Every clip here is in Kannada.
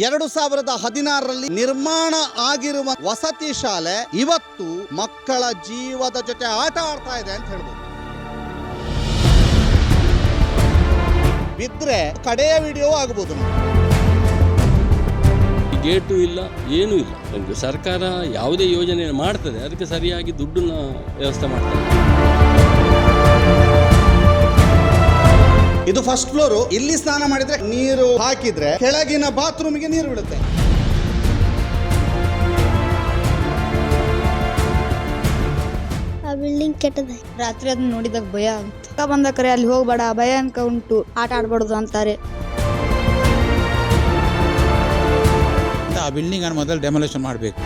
2016ರಲ್ಲಿ ನಿರ್ಮಾಣ ಆಗಿರುವ ವಸತಿ ಶಾಲೆ ಇವತ್ತು ಮಕ್ಕಳ ಜೀವದ ಜೊತೆ ಆಟ ಆಡ್ತಾ ಇದೆ ಅಂತ ಹೇಳ್ಬೋದು. ಬಿದ್ರೆ ಕಡೆಯ ವಿಡಿಯೋ ಆಗಬಹುದು. ಗೇಟು ಇಲ್ಲ, ಏನೂ ಇಲ್ಲ. ಒಂದು ಸರ್ಕಾರ ಯಾವುದೇ ಯೋಜನೆ ಮಾಡ್ತದೆ ಅದಕ್ಕೆ ಸರಿಯಾಗಿ ದುಡ್ಡನ್ನ ವ್ಯವಸ್ಥೆ ಮಾಡ್ತದೆ. ಇದು ಫಸ್ಟ್ ಫ್ಲೋರು. ಇಲ್ಲಿ ಸ್ನಾನ ಮಾಡಿದ್ರೆ ನೀರು ಹಾಕಿದ್ರೆ ಕೆಳಗಿನ ಬಾತ್ರೂಮಿಗೆ ನೀರು ಬಿಡುತ್ತೆ. ಆ ಬಿಲ್ಡಿಂಗ್ ಕೆಟ್ಟದೆ. ರಾತ್ರಿ ಅದನ್ನ ನೋಡಿದಾಗ ಭಯ ಅಂತ ಬಂದ ಕರೆ ಅಲ್ಲಿ ಹೋಗ್ಬೇಡ, ಭಯ ಅನ್ಕ ಉಂಟು, ಆಟ ಆಡ್ಬಾರ್ದು ಅಂತಾರೆ. ಆ ಬಿಲ್ಡಿಂಗ್ ಅನ್ನು ಮೊದಲು ಡೆಮೊಲೇಷನ್ ಮಾಡಬೇಕು.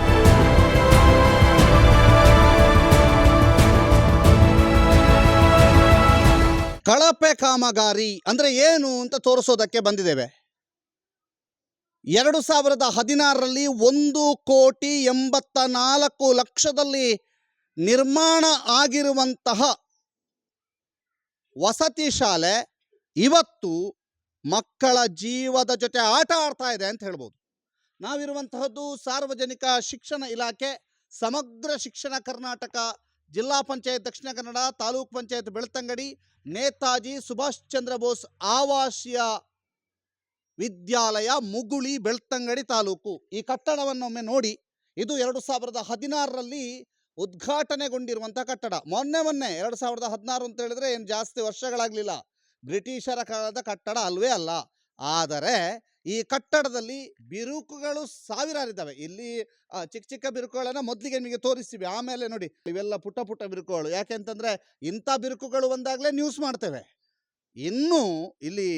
ಕಳಪೆ ಕಾಮಗಾರಿ ಅಂದ್ರೆ ಏನು ಅಂತ ತೋರಿಸೋದಕ್ಕೆ ಬಂದಿದ್ದೇವೆ. 2016ರಲ್ಲಿ 1,84,00,000ದಲ್ಲಿ ನಿರ್ಮಾಣ ಆಗಿರುವಂತಹ ವಸತಿ ಶಾಲೆ ಇವತ್ತು ಮಕ್ಕಳ ಜೀವದ ಜೊತೆ ಆಟ ಆಡ್ತಾ ಇದೆ ಅಂತ ಹೇಳ್ಬೋದು. ನಾವಿರುವಂತಹದ್ದು ಸಾರ್ವಜನಿಕ ಶಿಕ್ಷಣ ಇಲಾಖೆ, ಸಮಗ್ರ ಶಿಕ್ಷಣ ಕರ್ನಾಟಕ, ಜಿಲ್ಲಾ ಪಂಚಾಯತ್ ದಕ್ಷಿಣ ಕನ್ನಡ, ತಾಲೂಕ್ ಪಂಚಾಯತ್ ಬೆಳ್ತಂಗಡಿ, ನೇತಾಜಿ ಸುಭಾಷ್ ಚಂದ್ರ ಬೋಸ್ ಆವಾಸಿಯ ವಿದ್ಯಾಲಯ, ಮುಗುಳಿ, ಬೆಳ್ತಂಗಡಿ ತಾಲೂಕು. ಈ ಕಟ್ಟಡವನ್ನೊಮ್ಮೆ ನೋಡಿ. ಇದು 2016ರಲ್ಲಿ ಉದ್ಘಾಟನೆಗೊಂಡಿರುವಂಥ ಕಟ್ಟಡ. ಮೊನ್ನೆ 2016 ಅಂತ ಹೇಳಿದ್ರೆ ಏನು ಜಾಸ್ತಿ ವರ್ಷಗಳಾಗಲಿಲ್ಲ. ಬ್ರಿಟಿಷರ ಕಾಲದ ಕಟ್ಟಡ ಅಲ್ವೇ ಅಲ್ಲ. ಆದರೆ ಈ ಕಟ್ಟಡದಲ್ಲಿ ಬಿರುಕುಗಳು ಸಾವಿರಾರಿದ್ದಾವೆ. ಇಲ್ಲಿ ಚಿಕ್ಕ ಚಿಕ್ಕ ಬಿರುಕುಗಳನ್ನು ಮೊದಲಿಗೆ ನಿಮಗೆ ತೋರಿಸ್ತೀವಿ, ಆಮೇಲೆ ನೋಡಿ ಇವೆಲ್ಲ ಪುಟ್ಟ ಪುಟ್ಟ ಬಿರುಕುಗಳು. ಯಾಕೆಂತಂದರೆ ಇಂಥ ಬಿರುಕುಗಳು ಬಂದಾಗಲೇ ನ್ಯೂಸ್ ಮಾಡ್ತೇವೆ. ಇನ್ನು ಇಲ್ಲಿ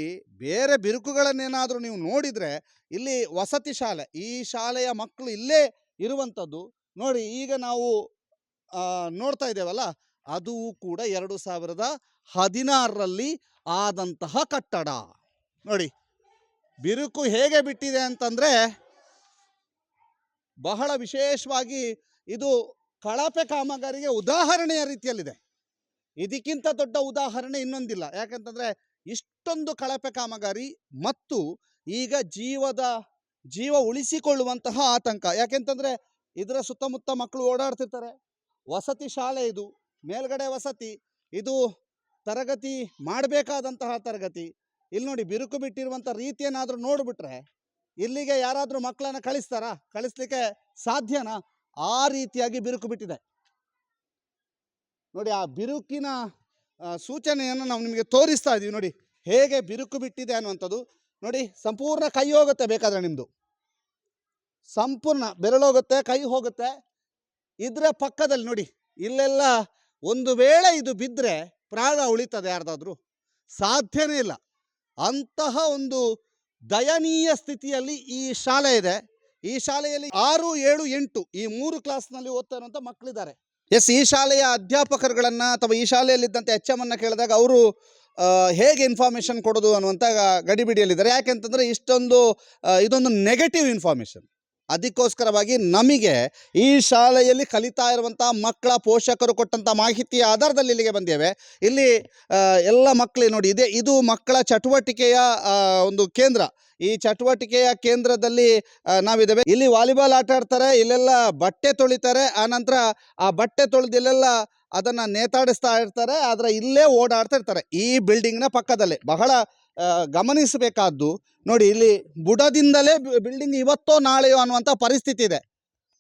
ಬೇರೆ ಬಿರುಕುಗಳನ್ನೇನಾದರೂ ನೀವು ನೋಡಿದರೆ ಇಲ್ಲಿ ವಸತಿ ಶಾಲೆ, ಈ ಶಾಲೆಯ ಮಕ್ಕಳು ಇಲ್ಲೇ ಇರುವಂಥದ್ದು ನೋಡಿ. ಈಗ ನಾವು ನೋಡ್ತಾ ಇದ್ದೇವಲ್ಲ, ಅದು ಕೂಡ 2016ರಲ್ಲಿ ಆದಂತಹ ಕಟ್ಟಡ. ನೋಡಿ ಬಿರುಕು ಹೇಗೆ ಬಿಟ್ಟಿದೆ ಅಂತಂದರೆ ಬಹಳ ವಿಶೇಷವಾಗಿ ಇದು ಕಳಪೆ ಕಾಮಗಾರಿಗೆ ಉದಾಹರಣೆಯ ರೀತಿಯಲ್ಲಿದೆ. ಇದಕ್ಕಿಂತ ದೊಡ್ಡ ಉದಾಹರಣೆ ಇನ್ನೊಂದಿಲ್ಲ. ಯಾಕಂತಂದರೆ ಇಷ್ಟೊಂದು ಕಳಪೆ ಕಾಮಗಾರಿ ಮತ್ತು ಈಗ ಜೀವ ಉಳಿಸಿಕೊಳ್ಳುವಂತಹ ಆತಂಕ. ಯಾಕೆಂತಂದರೆ ಇದರ ಸುತ್ತಮುತ್ತ ಮಕ್ಕಳು ಓಡಾಡ್ತಿರ್ತಾರೆ. ವಸತಿ ಶಾಲೆ, ಇದು ಮೇಲ್ಗಡೆ ವಸತಿ, ಇದು ತರಗತಿ ಮಾಡಬೇಕಾದಂತಹ ತರಗತಿ. ಇಲ್ಲಿ ನೋಡಿ ಬಿರುಕು ಬಿಟ್ಟಿರುವಂಥ ರೀತಿಯನ್ನಾದರೂ ನೋಡಿಬಿಟ್ರೆ ಇಲ್ಲಿಗೆ ಯಾರಾದರೂ ಮಕ್ಕಳನ್ನು ಕಳಿಸ್ಲಿಕ್ಕೆ ಸಾಧ್ಯನಾ? ಆ ರೀತಿಯಾಗಿ ಬಿರುಕು ಬಿಟ್ಟಿದೆ ನೋಡಿ. ಆ ಬಿರುಕಿನ ಸೂಚನೆಯನ್ನು ನಾವು ನಿಮಗೆ ತೋರಿಸ್ತಾ ಇದ್ದೀವಿ. ನೋಡಿ ಹೇಗೆ ಬಿರುಕು ಬಿಟ್ಟಿದೆ ಅನ್ನುವಂಥದ್ದು. ನೋಡಿ ಸಂಪೂರ್ಣ ಕೈ ಹೋಗುತ್ತೆ, ಬೇಕಾದರೆ ನಿಮ್ಮದು ಸಂಪೂರ್ಣ ಬೆರಳೋಗುತ್ತೆ, ಕೈ ಹೋಗುತ್ತೆ. ಇದರ ಪಕ್ಕದಲ್ಲಿ ನೋಡಿ ಇಲ್ಲೆಲ್ಲ ಒಂದು ವೇಳೆ ಇದು ಬಿದ್ದರೆ ಪ್ರಾಣ ಉಳಿತದೆ ಯಾರ್ದಾದ್ರೂ? ಸಾಧ್ಯನೇ ಇಲ್ಲ. ಅಂತಹ ಒಂದು ದಯನೀಯ ಸ್ಥಿತಿಯಲ್ಲಿ ಈ ಶಾಲೆ ಇದೆ. ಈ ಶಾಲೆಯಲ್ಲಿ 6, 7, 8 ಈ 3 ಕ್ಲಾಸ್ನಲ್ಲಿ ಓದ್ತಾ ಇರುವಂಥ ಮಕ್ಕಳಿದ್ದಾರೆ. ಈ ಶಾಲೆಯ ಅಧ್ಯಾಪಕರುಗಳನ್ನು ಅಥವಾ ಈ ಶಾಲೆಯಲ್ಲಿದ್ದಂಥ HM ಅನ್ನು ಕೇಳಿದಾಗ ಅವರು ಹೇಗೆ ಇನ್ಫಾರ್ಮೇಷನ್ ಕೊಡೋದು ಅನ್ನುವಂಥ ಗಡಿಬಿಡಿಯಲ್ಲಿದ್ದಾರೆ. ಯಾಕೆಂತಂದರೆ ಇದೊಂದು ನೆಗೆಟಿವ್ ಇನ್ಫಾರ್ಮೇಷನ್. ಅದಕ್ಕೋಸ್ಕರವಾಗಿ ನಮಗೆ ಈ ಶಾಲೆಯಲ್ಲಿ ಕಲಿತಾ ಇರುವಂಥ ಮಕ್ಕಳ ಪೋಷಕರು ಕೊಟ್ಟಂಥ ಮಾಹಿತಿಯ ಆಧಾರದಲ್ಲಿ ಇಲ್ಲಿಗೆ ಬಂದೇವೆ. ಇಲ್ಲಿ ಎಲ್ಲ ಮಕ್ಕಳು ನೋಡಿ, ಇದು ಮಕ್ಕಳ ಚಟುವಟಿಕೆಯ ಒಂದು ಕೇಂದ್ರ. ಈ ಚಟುವಟಿಕೆಯ ಕೇಂದ್ರದಲ್ಲಿ ನಾವಿದ್ದೇವೆ. ಇಲ್ಲಿ ವಾಲಿಬಾಲ್ ಆಟ ಆಡ್ತಾರೆ, ಇಲ್ಲೆಲ್ಲ ಬಟ್ಟೆ ತೊಳಿತಾರೆ, ಆನಂತರ ಆ ಬಟ್ಟೆ ತೊಳೆದಿಲ್ಲೆಲ್ಲ ಅದನ್ನು ನೇತಾಡಿಸ್ತಾ ಇರ್ತಾರೆ. ಆದರೆ ಇಲ್ಲೇ ಓಡಾಡ್ತಾ ಇರ್ತಾರೆ ಈ ಬಿಲ್ಡಿಂಗ್ನ ಪಕ್ಕದಲ್ಲೇ. ಬಹಳ ಗಮನಿಸಬೇಕಾದ್ದು ನೋಡಿ, ಇಲ್ಲಿ ಬುಡದಿಂದಲೇ ಬಿಲ್ಡಿಂಗ್ ಇವತ್ತೋ ನಾಳೆಯೋ ಅನ್ನುವಂಥ ಪರಿಸ್ಥಿತಿ ಇದೆ.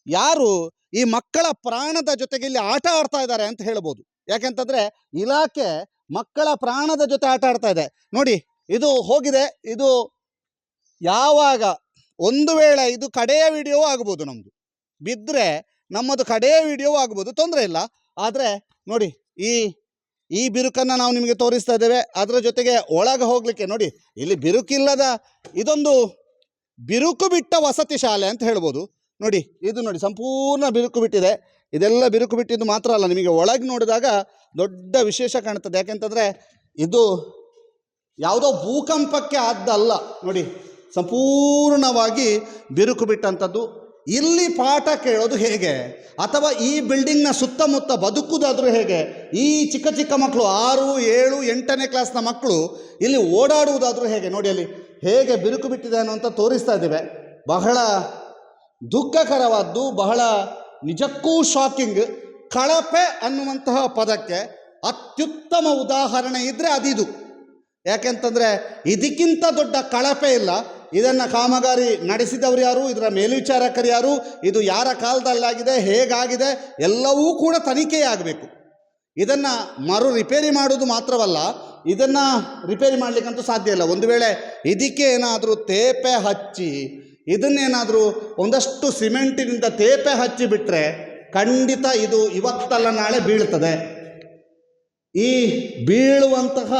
ಯಾರು ಈ ಮಕ್ಕಳ ಪ್ರಾಣದ ಜೊತೆಗೆ ಇಲ್ಲಿ ಆಟ ಆಡ್ತಾ ಇದ್ದಾರೆ ಅಂತ ಹೇಳ್ಬೋದು. ಯಾಕೆಂತಂದರೆ ಇಲಾಖೆ ಮಕ್ಕಳ ಪ್ರಾಣದ ಜೊತೆ ಆಟ ಆಡ್ತಾ ಇದೆ. ನೋಡಿ ಇದು ಹೋಗಿದೆ. ಇದು ಯಾವಾಗ ಒಂದು ವೇಳೆ ಇದು ಕಡೆಯ ವಿಡಿಯೋ ಆಗ್ಬೋದು, ನಮ್ಮದು ಬಿದ್ದರೆ ನಮ್ಮದು ಕಡೆಯ ವಿಡಿಯೋ ಆಗ್ಬೋದು, ತೊಂದರೆ ಇಲ್ಲ. ಆದರೆ ನೋಡಿ ಈ ಬಿರುಕನ್ನು ನಾವು ನಿಮಗೆ ತೋರಿಸ್ತಾ ಇದ್ದೇವೆ. ಅದರ ಜೊತೆಗೆ ಒಳಗೆ ಹೋಗಲಿಕ್ಕೆ ನೋಡಿ ಇಲ್ಲಿ ಬಿರುಕಿಲ್ಲದ ಇದೊಂದು ಬಿರುಕು ಬಿಟ್ಟ ವಸತಿ ಶಾಲೆ ಅಂತ ಹೇಳ್ಬೋದು. ನೋಡಿ ಇದು ನೋಡಿ ಸಂಪೂರ್ಣ ಬಿರುಕು ಬಿಟ್ಟಿದೆ. ಇದೆಲ್ಲ ಬಿರುಕು ಬಿಟ್ಟಿದ್ದು ಮಾತ್ರ ಅಲ್ಲ, ನಿಮಗೆ ಒಳಗೆ ನೋಡಿದಾಗ ದೊಡ್ಡ ವಿಶೇಷ ಕಾಣ್ತದೆ. ಯಾಕೆಂತಂದರೆ ಇದು ಯಾವುದೋ ಭೂಕಂಪಕ್ಕೆ ಆದ್ದಲ್ಲ. ನೋಡಿ ಸಂಪೂರ್ಣವಾಗಿ ಬಿರುಕು ಬಿಟ್ಟಂಥದ್ದು. ಇಲ್ಲಿ ಪಾಠ ಕೇಳೋದು ಹೇಗೆ, ಅಥವಾ ಈ ಬಿಲ್ಡಿಂಗ್ನ ಸುತ್ತಮುತ್ತ ಬದುಕುವುದಾದರೂ ಹೇಗೆ? ಈ ಚಿಕ್ಕ ಚಿಕ್ಕ ಮಕ್ಕಳು 6, 7, 8ನೇ ಕ್ಲಾಸ್ನ ಮಕ್ಕಳು ಇಲ್ಲಿ ಓಡಾಡುವುದಾದರೂ ಹೇಗೆ? ನೋಡಿ ಅಲ್ಲಿ ಹೇಗೆ ಬಿರುಕು ಬಿಟ್ಟಿದೆ ಅನ್ನುವಂಥ ತೋರಿಸ್ತಾ ಇದ್ದೇವೆ. ಬಹಳ ದುಃಖಕರವಾದ್ದು, ಬಹಳ ನಿಜಕ್ಕೂ ಶಾಕಿಂಗ್. ಕಳಪೆ ಅನ್ನುವಂತಹ ಪದಕ್ಕೆ ಅತ್ಯುತ್ತಮ ಉದಾಹರಣೆ ಇದ್ದರೆ ಅದಿದು. ಯಾಕೆಂತಂದರೆ ಇದಕ್ಕಿಂತ ದೊಡ್ಡ ಕಳಪೆ ಇಲ್ಲ. ಇದನ್ನು ಕಾಮಗಾರಿ ನಡೆಸಿದವರು ಯಾರು, ಇದರ ಮೇಲ್ವಿಚಾರಕರು ಯಾರು, ಇದು ಯಾರ ಕಾಲದಲ್ಲಾಗಿದೆ, ಹೇಗಾಗಿದೆ, ಎಲ್ಲವೂ ಕೂಡ ತನಿಖೆಯಾಗಬೇಕು. ಇದನ್ನು ಮರು ರಿಪೇರಿ ಮಾಡೋದು ಮಾತ್ರವಲ್ಲ, ಇದನ್ನು ರಿಪೇರಿ ಮಾಡಲಿಕ್ಕಂತೂ ಸಾಧ್ಯ ಇಲ್ಲ. ಒಂದು ವೇಳೆ ಇದಕ್ಕೆ ಏನಾದರೂ ತೇಪೆ ಹಚ್ಚಿ, ಇದನ್ನೇನಾದರೂ ಒಂದಷ್ಟು ಸಿಮೆಂಟಿನಿಂದ ತೇಪೆ ಹಚ್ಚಿ ಬಿಟ್ಟರೆ ಖಂಡಿತ ಇದು ಇವತ್ತಲ್ಲ ನಾಳೆ ಬೀಳ್ತದೆ. ಈ ಬೀಳುವಂತಹ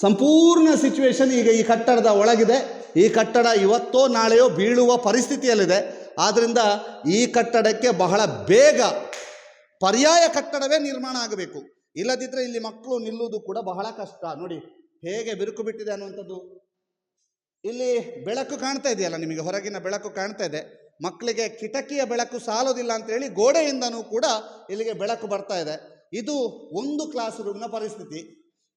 ಸಂಪೂರ್ಣ ಸಿಚುವೇಶನ್ ಈಗ ಈ ಕಟ್ಟಡದ ಒಳಗಿದೆ. ಈ ಕಟ್ಟಡ ಇವತ್ತೋ ನಾಳೆಯೋ ಬೀಳುವ ಪರಿಸ್ಥಿತಿಯಲ್ಲಿದೆ. ಆದ್ದರಿಂದ ಈ ಕಟ್ಟಡಕ್ಕೆ ಬಹಳ ಬೇಗ ಪರ್ಯಾಯ ಕಟ್ಟಡವೇ ನಿರ್ಮಾಣ ಆಗಬೇಕು. ಇಲ್ಲದಿದ್ದರೆ ಇಲ್ಲಿ ಮಕ್ಕಳು ನಿಲ್ಲುವುದು ಕೂಡ ಬಹಳ ಕಷ್ಟ. ನೋಡಿ ಹೇಗೆ ಬಿರುಕು ಬಿಟ್ಟಿದೆ ಅನ್ನುವಂಥದ್ದು. ಇಲ್ಲಿ ಬೆಳಕು ಕಾಣ್ತಾ ಇದೆಯಲ್ಲ ನಿಮಗೆ, ಹೊರಗಿನ ಬೆಳಕು ಕಾಣ್ತಾ ಇದೆ. ಮಕ್ಕಳಿಗೆ ಕಿಟಕಿಯ ಬೆಳಕು ಸಾಲೋದಿಲ್ಲ ಅಂತೇಳಿ ಗೋಡೆಯಿಂದನೂ ಕೂಡ ಇಲ್ಲಿಗೆ ಬೆಳಕು ಬರ್ತಾ ಇದೆ. ಇದು ಒಂದು ಕ್ಲಾಸ್ ರೂಮ್ನ ಪರಿಸ್ಥಿತಿ.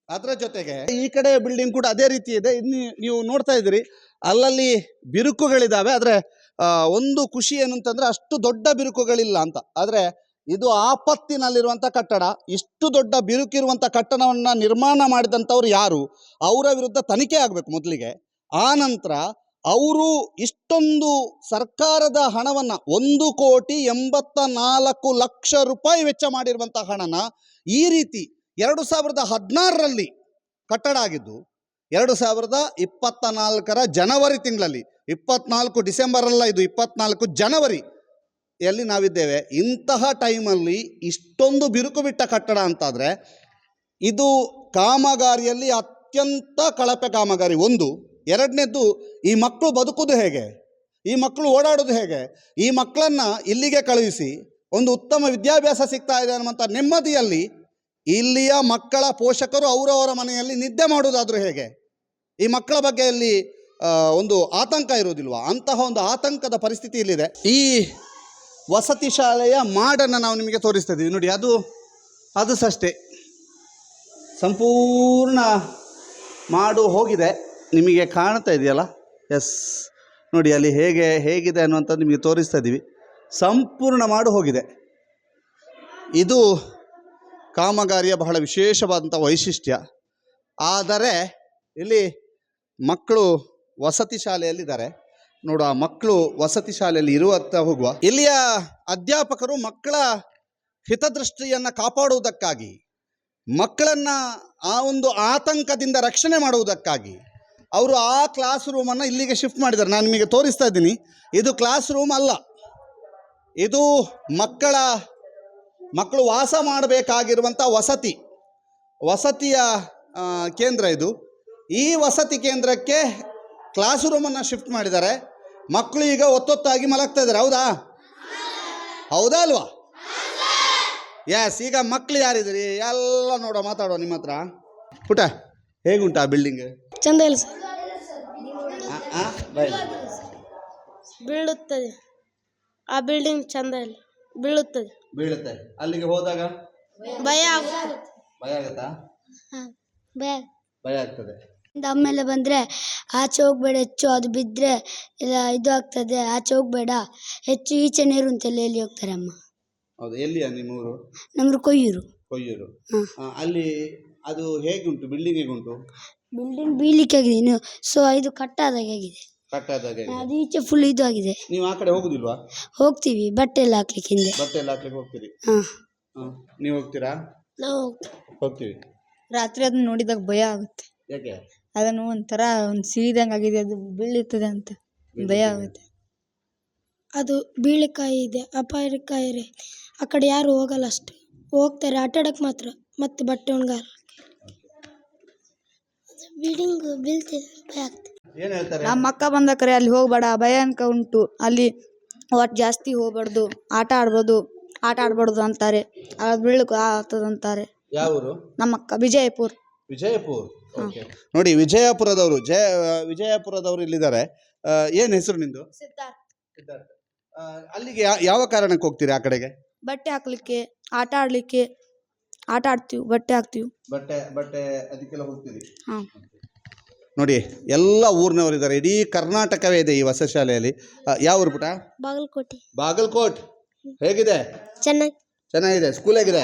ಅದರ ಜೊತೆಗೆ ಈ ಕಡೆ ಬಿಲ್ಡಿಂಗ್ ಕೂಡ ಅದೇ ರೀತಿ ಇದೆ. ಇನ್ನು ನೀವು ನೋಡ್ತಾ ಇದ್ದೀರಿ ಅಲ್ಲಲ್ಲಿ ಬಿರುಕುಗಳಿದ್ದಾವೆ. ಆದರೆ ಒಂದು ಖುಷಿ ಏನು ಅಂತಂದರೆ ಅಷ್ಟು ದೊಡ್ಡ ಬಿರುಕುಗಳಿಲ್ಲ ಅಂತ. ಆದರೆ ಇದು ಆಪತ್ತಿನಲ್ಲಿರುವಂಥ ಕಟ್ಟಡ. ಇಷ್ಟು ದೊಡ್ಡ ಬಿರುಕಿರುವಂಥ ಕಟ್ಟಡವನ್ನು ನಿರ್ಮಾಣ ಮಾಡಿದಂಥವ್ರು ಯಾರು, ಅವರ ವಿರುದ್ಧ ತನಿಖೆ ಆಗಬೇಕು ಮೊದಲಿಗೆ. ಆ ನಂತರ ಅವರು ಇಷ್ಟೊಂದು ಸರ್ಕಾರದ ಹಣವನ್ನು 1,84,00,000 ರೂಪಾಯಿ ವೆಚ್ಚ ಮಾಡಿರುವಂಥ ಹಣನ ಈ ರೀತಿ 2016ರಲ್ಲಿ ಕಟ್ಟಡ ಆಗಿದ್ದು 2024 ಜನವರಿ ತಿಂಗಳಲ್ಲಿ, 24 ಡಿಸೆಂಬರಲ್ಲ, ಇದು 24 ಜನವರಿಯಲ್ಲಿ ನಾವಿದ್ದೇವೆ. ಇಂತಹ ಟೈಮಲ್ಲಿ ಇಷ್ಟೊಂದು ಬಿರುಕು ಬಿಟ್ಟ ಕಟ್ಟಡ ಅಂತಾದರೆ ಇದು ಕಾಮಗಾರಿಯಲ್ಲಿ ಅತ್ಯಂತ ಕಳಪೆ ಕಾಮಗಾರಿ. ಒಂದು. ಎರಡನೇದ್ದು, ಈ ಮಕ್ಕಳು ಬದುಕೋದು ಹೇಗೆ, ಈ ಮಕ್ಕಳು ಓಡಾಡೋದು ಹೇಗೆ, ಈ ಮಕ್ಕಳನ್ನು ಇಲ್ಲಿಗೆ ಕಳುಹಿಸಿ ಒಂದು ಉತ್ತಮ ವಿದ್ಯಾಭ್ಯಾಸ ಸಿಗ್ತಾ ಇದೆ ಅನ್ನುವಂಥ ನೆಮ್ಮದಿಯಲ್ಲಿ ಇಲ್ಲಿಯ ಮಕ್ಕಳ ಪೋಷಕರು ಅವರವರ ಮನೆಯಲ್ಲಿ ನಿದ್ದೆ ಮಾಡೋದಾದರೂ ಹೇಗೆ? ಈ ಮಕ್ಕಳ ಬಗ್ಗೆ ಅಲ್ಲಿ ಒಂದು ಆತಂಕ ಇರೋದಿಲ್ವಾ? ಅಂತಹ ಒಂದು ಆತಂಕದ ಪರಿಸ್ಥಿತಿ ಇಲ್ಲಿದೆ. ಈ ವಸತಿ ಶಾಲೆಯ ಮಾಡನ್ನು ನಾವು ನಿಮಗೆ ತೋರಿಸ್ತಾ ಇದ್ದೀವಿ ನೋಡಿ. ಅದು ಅಷ್ಟೇ ಸಂಪೂರ್ಣ ಮಾಡು ಹೋಗಿದೆ. ನಿಮಗೆ ಕಾಣ್ತಾ ಇದೆಯಲ್ಲ? ಎಸ್, ನೋಡಿ ಅಲ್ಲಿ ಹೇಗಿದೆ ಅನ್ನುವಂಥದ್ದು ನಿಮಗೆ ತೋರಿಸ್ತಾ ಇದ್ದೀವಿ. ಸಂಪೂರ್ಣ ಮಾಡು ಹೋಗಿದೆ. ಇದು ಕಾಮಗಾರಿಯ ಬಹಳ ವಿಶೇಷವಾದಂಥ ವೈಶಿಷ್ಟ್ಯ. ಆದರೆ ಇಲ್ಲಿ ಮಕ್ಕಳು ವಸತಿ ಶಾಲೆಯಲ್ಲಿದ್ದಾರೆ. ನೋಡು, ಆ ಮಕ್ಕಳು ವಸತಿ ಶಾಲೆಯಲ್ಲಿ ಇರುವಂಥ ಹೋಗುವ ಇಲ್ಲಿಯ ಅಧ್ಯಾಪಕರು ಮಕ್ಕಳ ಹಿತದೃಷ್ಟಿಯನ್ನು ಕಾಪಾಡುವುದಕ್ಕಾಗಿ, ಮಕ್ಕಳನ್ನು ಆ ಒಂದು ಆತಂಕದಿಂದ ರಕ್ಷಣೆ ಮಾಡುವುದಕ್ಕಾಗಿ ಅವರು ಆ ಕ್ಲಾಸ್ ರೂಮನ್ನು ಇಲ್ಲಿಗೆ ಶಿಫ್ಟ್ ಮಾಡಿದ್ದಾರೆ. ನಾನು ನಿಮಗೆ ತೋರಿಸ್ತಾ ಇದ್ದೀನಿ. ಇದು ಕ್ಲಾಸ್ ರೂಮ್ ಅಲ್ಲ, ಇದು ಮಕ್ಕಳು ವಾಸ ಮಾಡಬೇಕಾಗಿರುವಂಥ ವಸತಿಯ ಕೇಂದ್ರ ಇದು. ಈ ವಸತಿ ಕೇಂದ್ರಕ್ಕೆ ಕ್ಲಾಸ್ ರೂಮನ್ನು ಶಿಫ್ಟ್ ಮಾಡಿದ್ದಾರೆ. ಮಕ್ಕಳು ಈಗ ಒತ್ತೊತ್ತಾಗಿ ಮಲಗ್ತಾ ಇದ್ದಾರೆ. ಹೌದಾ ಅಲ್ವಾ? ಎಸ್. ಈಗ ಮಕ್ಕಳು ಯಾರಿದ್ದೀರಿ ಎಲ್ಲ ಮಾತಾಡೋ ನಿಮ್ಮ ಹತ್ರ. ಪುಟ, ಹೇಗುಂಟು ಆ ಬಿಲ್ಡಿಂಗ್? ಚಂದ ಇಲ್ಲ ಸರ್. ಬೀಳುತ್ತದೆ. ಆ ಬಿಲ್ಡಿಂಗ್ ಚಂದ ಇಲ್ಲ, ಬೀಳುತ್ತೆ. ಅಲ್ಲಿಗೆ ಹೋದಾಗ ಭಯ ಆಗುತ್ತದೆ. ಭಯ ಆಗ್ತದೆ. ಆಮೇಲೆ ಬಂದರೆ ಆಚೆ ಹೋಗ್ಬೇಡ ಹೆಚ್ಚು, ಅದು ಬಿದ್ದರೆ ಇಲ್ಲ ಇದು ಆಗ್ತದೆ, ಆಚೆ ಹೋಗ್ಬೇಡ ಹೆಚ್ಚು, ಈಚೆ ನೀರು ಅಂತೆಲ್ಲ ಎಲ್ಲಿ ಹೋಗ್ತಾರೆ ಅಮ್ಮ. ಹೌದು. ಎಲ್ಲಿಯ ನಿಮ್ಮೂರು? ನಮ್ಮೂರು ಕೊಯ್ಯೂರು. ಅಲ್ಲಿ ಅದು ಹೇಗುಂಟು? ಬಿಲ್ಡಿಂಗ್ ಹೇಗುಂಟು? ಬಿಲ್ಡಿಂಗ್ ಬೀಳಿಕೆ ಆಗಿದೆ. ಸೊ ಇದು ಕಟ್ಟಾದಾಗೆ ಆಗಿದೆ. ಅದು ಈಚೆ ಫುಲ್ ಇದು ಆಗಿದೆ. ನೀವು ಆ ಕಡೆ ಹೋಗುದಿಲ್ವಾ? ಹೋಗ್ತೀವಿ, ಬಟ್ಟೆ ಎಲ್ಲ ಹಾಕ್ಲಿಕ್ಕೆ ಹಿಂದೆ. ಬಟ್ಟೆ ಎಲ್ಲ ಹಾಕ್ಲಿಕ್ಕೆ ಹೋಗ್ತೀರಿ? ನೀವು ಹೋಗ್ತೀರಾ? ನಾವು ಹೋಗ್ತೀವಿ. ರಾತ್ರಿ ಅದನ್ನ ನೋಡಿದಾಗ ಭಯ ಆಗುತ್ತೆ. ಯಾಕೆ? ಅದನ್ನು ಒಂಥರ ಒಂದು ಸಿಡಿದಂಗೆ ಆಗಿದೆ, ಅದು ಬೀಳುತ್ತದೆ ಅಂತ ಭಯ ಆಗುತ್ತೆ. ಅದು ಬೀಳಿಕಾಯಿ ಇದೆ, ಅಪಾಯಕಾಯಿ. ಆ ಕಡೆ ಯಾರು ಹೋಗಲ್ಲ, ಅಷ್ಟು ಹೋಗ್ತಾರೆ ಆಟ ಆಡಕ್ಕೆ ಮಾತ್ರ, ಮತ್ತೆ ಬಟ್ಟೆ ಒಣಗಾಲ. ಬಿಲ್ಡಿಂಗ್ ಬೀಳ್ತಿದೆ, ಭಯ ಆಗ್ತದೆ. ಏನು ಹೇಳ್ತಾರೆ? ನಮ್ಮ ಅಕ್ಕ ಬಂದ ಕರೆ ಅಲ್ಲಿ ಹೋಗ್ಬೇಡ, ಭಯ ಅನ್ಕ ಉಂಟು, ಅಲ್ಲಿ ಒಟ್ಟು ಜಾಸ್ತಿ ಹೋಗ್ಬಾರ್ದು, ಆಟ ಆಡ್ಬಾರ್ದು ಅಂತಾರೆ. ಅದು ಬೀಳಕ್ಕೆ ಆಗ್ತದಂತಾರೆ. ಯಾವ ಊರು? ನಮ್ಮ ಅಕ್ಕ ವಿಜಯಪುರ. ನೋಡಿ, ವಿಜಯಪುರದವರು ಇಲ್ಲಿದ್ದಾರೆ. ಏನು ಹೆಸರು ನಿಂದು? ಸಿದ್ಧಾರ್ಥ. ಅಲ್ಲಿಗೆ ಯಾವ ಕಾರಣಕ್ಕೆ ಹೋಗ್ತೀರಿ ಆ ಕಡೆಗೆ? ಬಟ್ಟೆ ಹಾಕ್ಲಿಕ್ಕೆ, ಆಟ ಆಡ್ಲಿಕ್ಕೆ. ಆಟ ಆಡ್ತೀವಿ, ಬಟ್ಟೆ ಹಾಕ್ತೀವಿ. ಬಟ್ಟೆ ಅದಕ್ಕೆಲ್ಲ ಹೋಗ್ತೀರಿ? ನೋಡಿ ಎಲ್ಲ ಊರಿನವರಿದ್ದಾರೆ, ಇಡೀ ಕರ್ನಾಟಕವೇ ಇದೆ ಈ ಹೊಸ ಶಾಲೆಯಲ್ಲಿ. ಯಾವ ಊರು ಪುಟ? ಬಾಗಲಕೋಟೆ. ಬಾಗಲಕೋಟ್. ಹೇಗಿದೆ? ಚೆನ್ನಾಗಿದೆ. ಸ್ಕೂಲ್ ಹೇಗಿದೆ?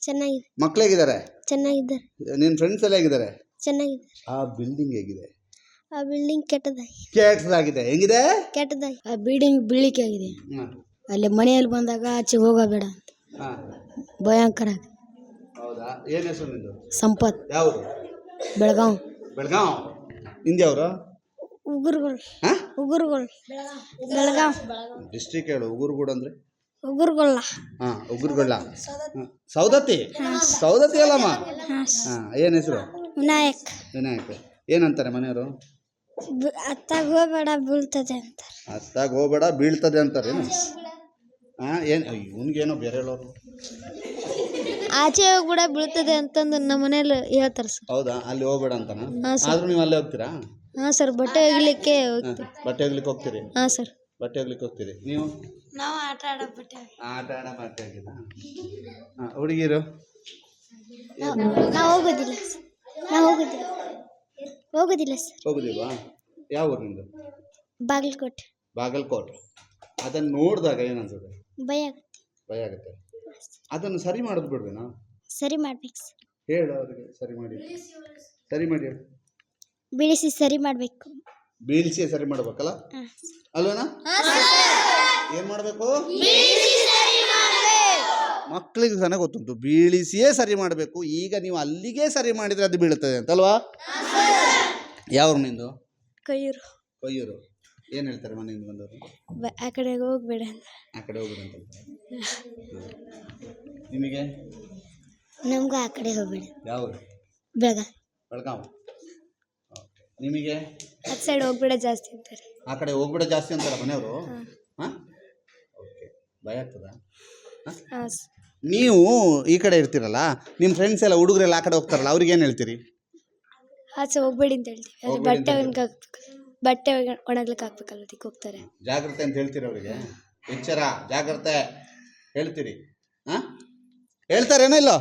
ಚೆನ್ನಾಗಿದೆ. ಮಕ್ಳು ಹೇಗಿದ್ದಾರೆ? ಚೆನ್ನಾಗಿದ್ದಾರೆ. ನಿನ್ನ ಫ್ರೆಂಡ್ಸ್ ಎಲ್ಲ ಹೇಗಿದ್ದಾರೆ? ಚೆನ್ನಾಗಿದ್ದಾರೆ. ಆ ಬಿಲ್ಡಿಂಗ್ ಹೇಗಿದೆ? ಆ ಬಿಲ್ಡಿಂಗ್ ಕೆಟ್ಟದಾಗಿದೆ. ಹೆಂಗಿದೆ? ಕೆಟ್ಟದಾಗಿ. ಆ ಬಿಲ್ಡಿಂಗ್ ಬೀಳಿಕೆ ಆಗಿದೆ. ಅಲ್ಲಿ ಮನೆಯಲ್ಲಿ ಬಂದಾಗ ಆಚೆ ಹೋಗಬೇಡ ಅಂತ. ಭಯಂಕರ. ಹೌದಾ? ಏನು ಹೆಸರು ನಿಂದು? ಸಂಪತ್. ಯಾವುದು? ಬೆಳಗಾವ್. ನಿಂದ್ಯಾವ್ರು? ಉಗುರುಗಳು. ಬೆಳಗಾವ್ ಡಿಸ್ಟ್ರಿಕ್ಟ್ ಹೇಳು. ಉಗುರುಗೋಡು ಅಂದ್ರೆ? ಉಗುರುಗೊಳ್ಳ. ಉಗುರುಗೊಳ್ಳ. ಸೌದತ್ತಿ ಅಲ್ಲಮ್ಮ. ಏನು ಹೆಸರು? ವಿನಾಯಕ್. ಏನಂತಾರೆ ಮನೆಯವರು? ಅತ್ತಾಗ ಹೋಗಬೇಡ ಬೀಳ್ತದೆ ಅಂತ. ಅತ್ತಾಗ ಹೋಗಬೇಡ ಬೀಳ್ತದೆ ಅಂತಾರೆ. ಏನು ಇವನಿಗೇನೋ ಬೇರೆ ಹೇಳೋರು. ಆಚೆ ಹೋಗ್ಬೇಡ ಬೀಳ್ತದೆ ಅಂತಂದು ನಮ್ಮ ಮನೇಲಿ ಹೇಳ್ತಾರೆ ಸರ್. ಹೌದಾ? ಅಲ್ಲಿ ಹೋಗ್ಬೇಡ ಅಂತಾನ? ಆದ್ರೂ ನೀವು ಅಲ್ಲೇ ಹೋಗ್ತೀರಾ? ಹಾಂ ಸರ್. ಬಟ್ಟೆ ಒಗಿಲಿಕ್ಕೆ ಹೋಗ್ತೀವಿ. ಬಟ್ಟೆ ಒಗ್ಲಿಕ್ಕೆ ಹೋಗ್ತೀರಿ? ಹಾಂ ಸರ್. ಬಟ್ಟೆ ಒಗ್ಲಿಕ್ಕೆ ಹೋಗ್ತೀರಿ. ನೀವು? ನಾವು ಆಟ ಆಡೋ ಬಟ್ಟೆ ಆಗಿಲ್ಲ. ಹುಡುಗಿರು? ನಾವು ಹೋಗೋದಿಲ್ಲ ಸರ್. ಹೋಗುದಿಲ್ವಾ? ಯಾವ ಊರು ನಿಂದು? ಬಾಗಲಕೋಟೆ. ಅದನ್ನು ನೋಡಿದಾಗ ಏನನ್ಸುತ್ತೆ? ಭಯ ಆಗುತ್ತೆ. ಅದನ್ನು ಸರಿ ಮಾಡೋದು ಬಿಡ್ಬೇನಾ? ಸರಿ ಮಾಡ್ಬೇಕು ಸರ್. ಹೇಳು ಅವರಿಗೆ ಸರಿ ಮಾಡಿ ಹೇಳು. ಬೀಳಿಸಿ ಸರಿ ಮಾಡಬೇಕು. ಬೀಳಿಸಿ ಸರಿ ಮಾಡ್ಬೇಕಲ್ಲ, ಅಲ್ವೇನಾ? ಏನ್ ಮಾಡಬೇಕು? ಮಕ್ಕಳಿಗೆ ಚೆನ್ನಾಗಿ ಗೊತ್ತುಂಟು, ಬೀಳಿಸಿಯೇ ಸರಿ ಮಾಡಬೇಕು. ಈಗ ನೀವು ಅಲ್ಲಿಗೆ ಸರಿ ಮಾಡಿದ್ರೆ ಅದು ಬೀಳುತ್ತದೆ ಅಂತಲ್ವಾ? ಯಾವ್ರು ನಿಂದು? ಕೊಯ್ಯೂರು. ಏನು ಹೇಳ್ತಾರೆ ಮನೆಯಿಂದ ಬಂದವರು? ಆ ಕಡೆ ಹೋಗ್ಬೇಡ ಅಂತ. ನಿಮಗೆ? ನಮಗೂ ಆ ಕಡೆ ಹೋಗ್ಬೇಡ. ಯಾವ? ಬೆಳಗಾವ್. ನಿಮಗೆ? ಆ ಸೈಡ್ ಹೋಗ್ಬೇಡ ಜಾಸ್ತಿ ಅಂತಾರೆ. ಆ ಕಡೆ ಹೋಗ್ಬೇಡ ಜಾಸ್ತಿ ಅಂತಾರೆ ಮನೆಯವರು. ಓಕೆ. ಭಯ ಆಗ್ತದ? ನೀವು ಈ ಕಡೆ ಇರ್ತೀರಲ್ಲ, ನಿಮ್ಮ ಫ್ರೆಂಡ್ಸ್ ಎಲ್ಲ ಹುಡುಗರೆಲ್ಲ ಆ ಕಡೆ ಹೋಗ್ತಾರಲ್ಲ, ಅವ್ರಿಗೆ ಏನು ಹೇಳ್ತೀರಿ? ಆಚೆ ಹೋಗ್ಬೇಡಿ ಅಂತ ಹೇಳ್ತೀವಿ. ಅದು ಬಟ್ಟೆ ಒಣಗ್ಲಿಕ್ಕೆ ಹಾಕ್ಬೇಕಲ್ಲ, ಅದಕ್ಕೆ ಹೋಗ್ತಾರೆ. ಜಾಗ್ರತೆ ಅಂತ ಹೇಳ್ತೀರಿ ಅವರಿಗೆ? ಎಚ್ಚರ, ಜಾಗ್ರತೆ ಹೇಳ್ತೀರಿ? ಹೇಳ್ತಾರೇನೋ ಇಲ್ಲ?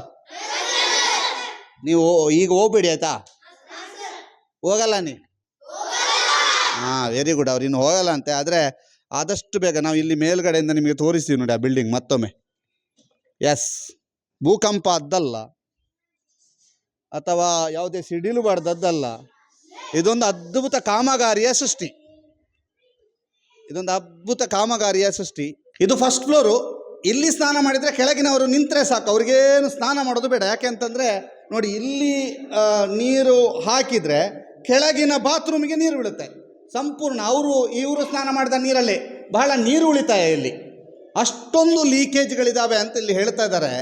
ನೀವು ಈಗ ಹೋಗ್ಬೇಡಿ ಆಯ್ತಾ? ಹೋಗಲ್ಲ ನೀ? Very good. ಅವ್ರು ಇನ್ನು ಹೋಗಲ್ಲ ಅಂತೆ. ಆದರೆ ಆದಷ್ಟು ಬೇಗ ನಾವು ಇಲ್ಲಿ ಮೇಲ್ಗಡೆಯಿಂದ ನಿಮಗೆ ತೋರಿಸ್ತೀವಿ ನೋಡಿ ಆ ಬಿಲ್ಡಿಂಗ್ ಮತ್ತೊಮ್ಮೆ. ಎಸ್, ಭೂಕಂಪ ಅದ್ದಲ್ಲ, ಅಥವಾ ಯಾವುದೇ ಸಿಡಿಲು ಬಡ್ದದ್ದಲ್ಲ. ಇದೊಂದು ಅದ್ಭುತ ಕಾಮಗಾರಿಯ ಸೃಷ್ಟಿ. ಇದು ಫಸ್ಟ್ ಫ್ಲೋರು. ಇಲ್ಲಿ ಸ್ನಾನ ಮಾಡಿದರೆ ಕೆಳಗಿನವರು ನಿಂತರೆ ಸಾಕು, ಅವ್ರಿಗೇನು ಸ್ನಾನ ಮಾಡೋದು ಬೇಡ. ಯಾಕೆ ಅಂತಂದರೆ ನೋಡಿ, ಇಲ್ಲಿ ನೀರು ಹಾಕಿದರೆ ಕೆಳಗಿನ ಬಾತ್ರೂಮಿಗೆ ನೀರು ಬೀಳುತ್ತೆ ಸಂಪೂರ್ಣ. ಇವರು ಸ್ನಾನ ಮಾಡಿದ ನೀರಲ್ಲಿ ಬಹಳ ನೀರು ಉಳಿತಾಯ. ಇಲ್ಲಿ ಅಷ್ಟೊಂದು ಲೀಕೇಜ್ಗಳಿದ್ದಾವೆ ಅಂತ ಇಲ್ಲಿ ಹೇಳ್ತಾ ಇದ್ದಾರೆ.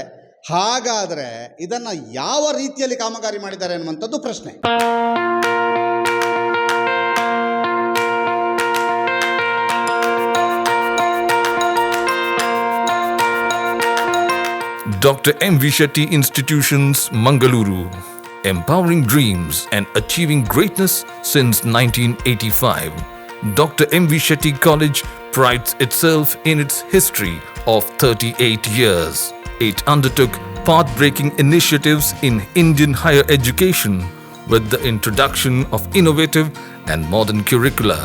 ಹಾಗಾದರೆ ಇದನ್ನು ಯಾವ ರೀತಿಯಲ್ಲಿ ಕಾಮಗಾರಿ ಮಾಡಿದ್ದಾರೆ ಅನ್ನುವಂಥದ್ದು ಪ್ರಶ್ನೆ. Dr. M.V. Shetty Institutions, Mangaluru. Empowering dreams and achieving greatness since 1985. Dr. M.V. Shetty College prides itself in its history of 38 years. It undertook path-breaking initiatives in Indian higher education with the introduction of innovative and modern curricula,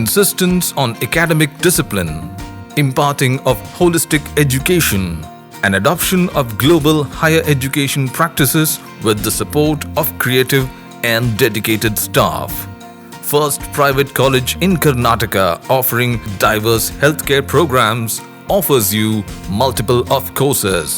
insistence on academic discipline, imparting of holistic education, and adoption of global higher education practices with the support of creative and dedicated staff. First private college in Karnataka offering diverse healthcare programs, offers you multiple of courses.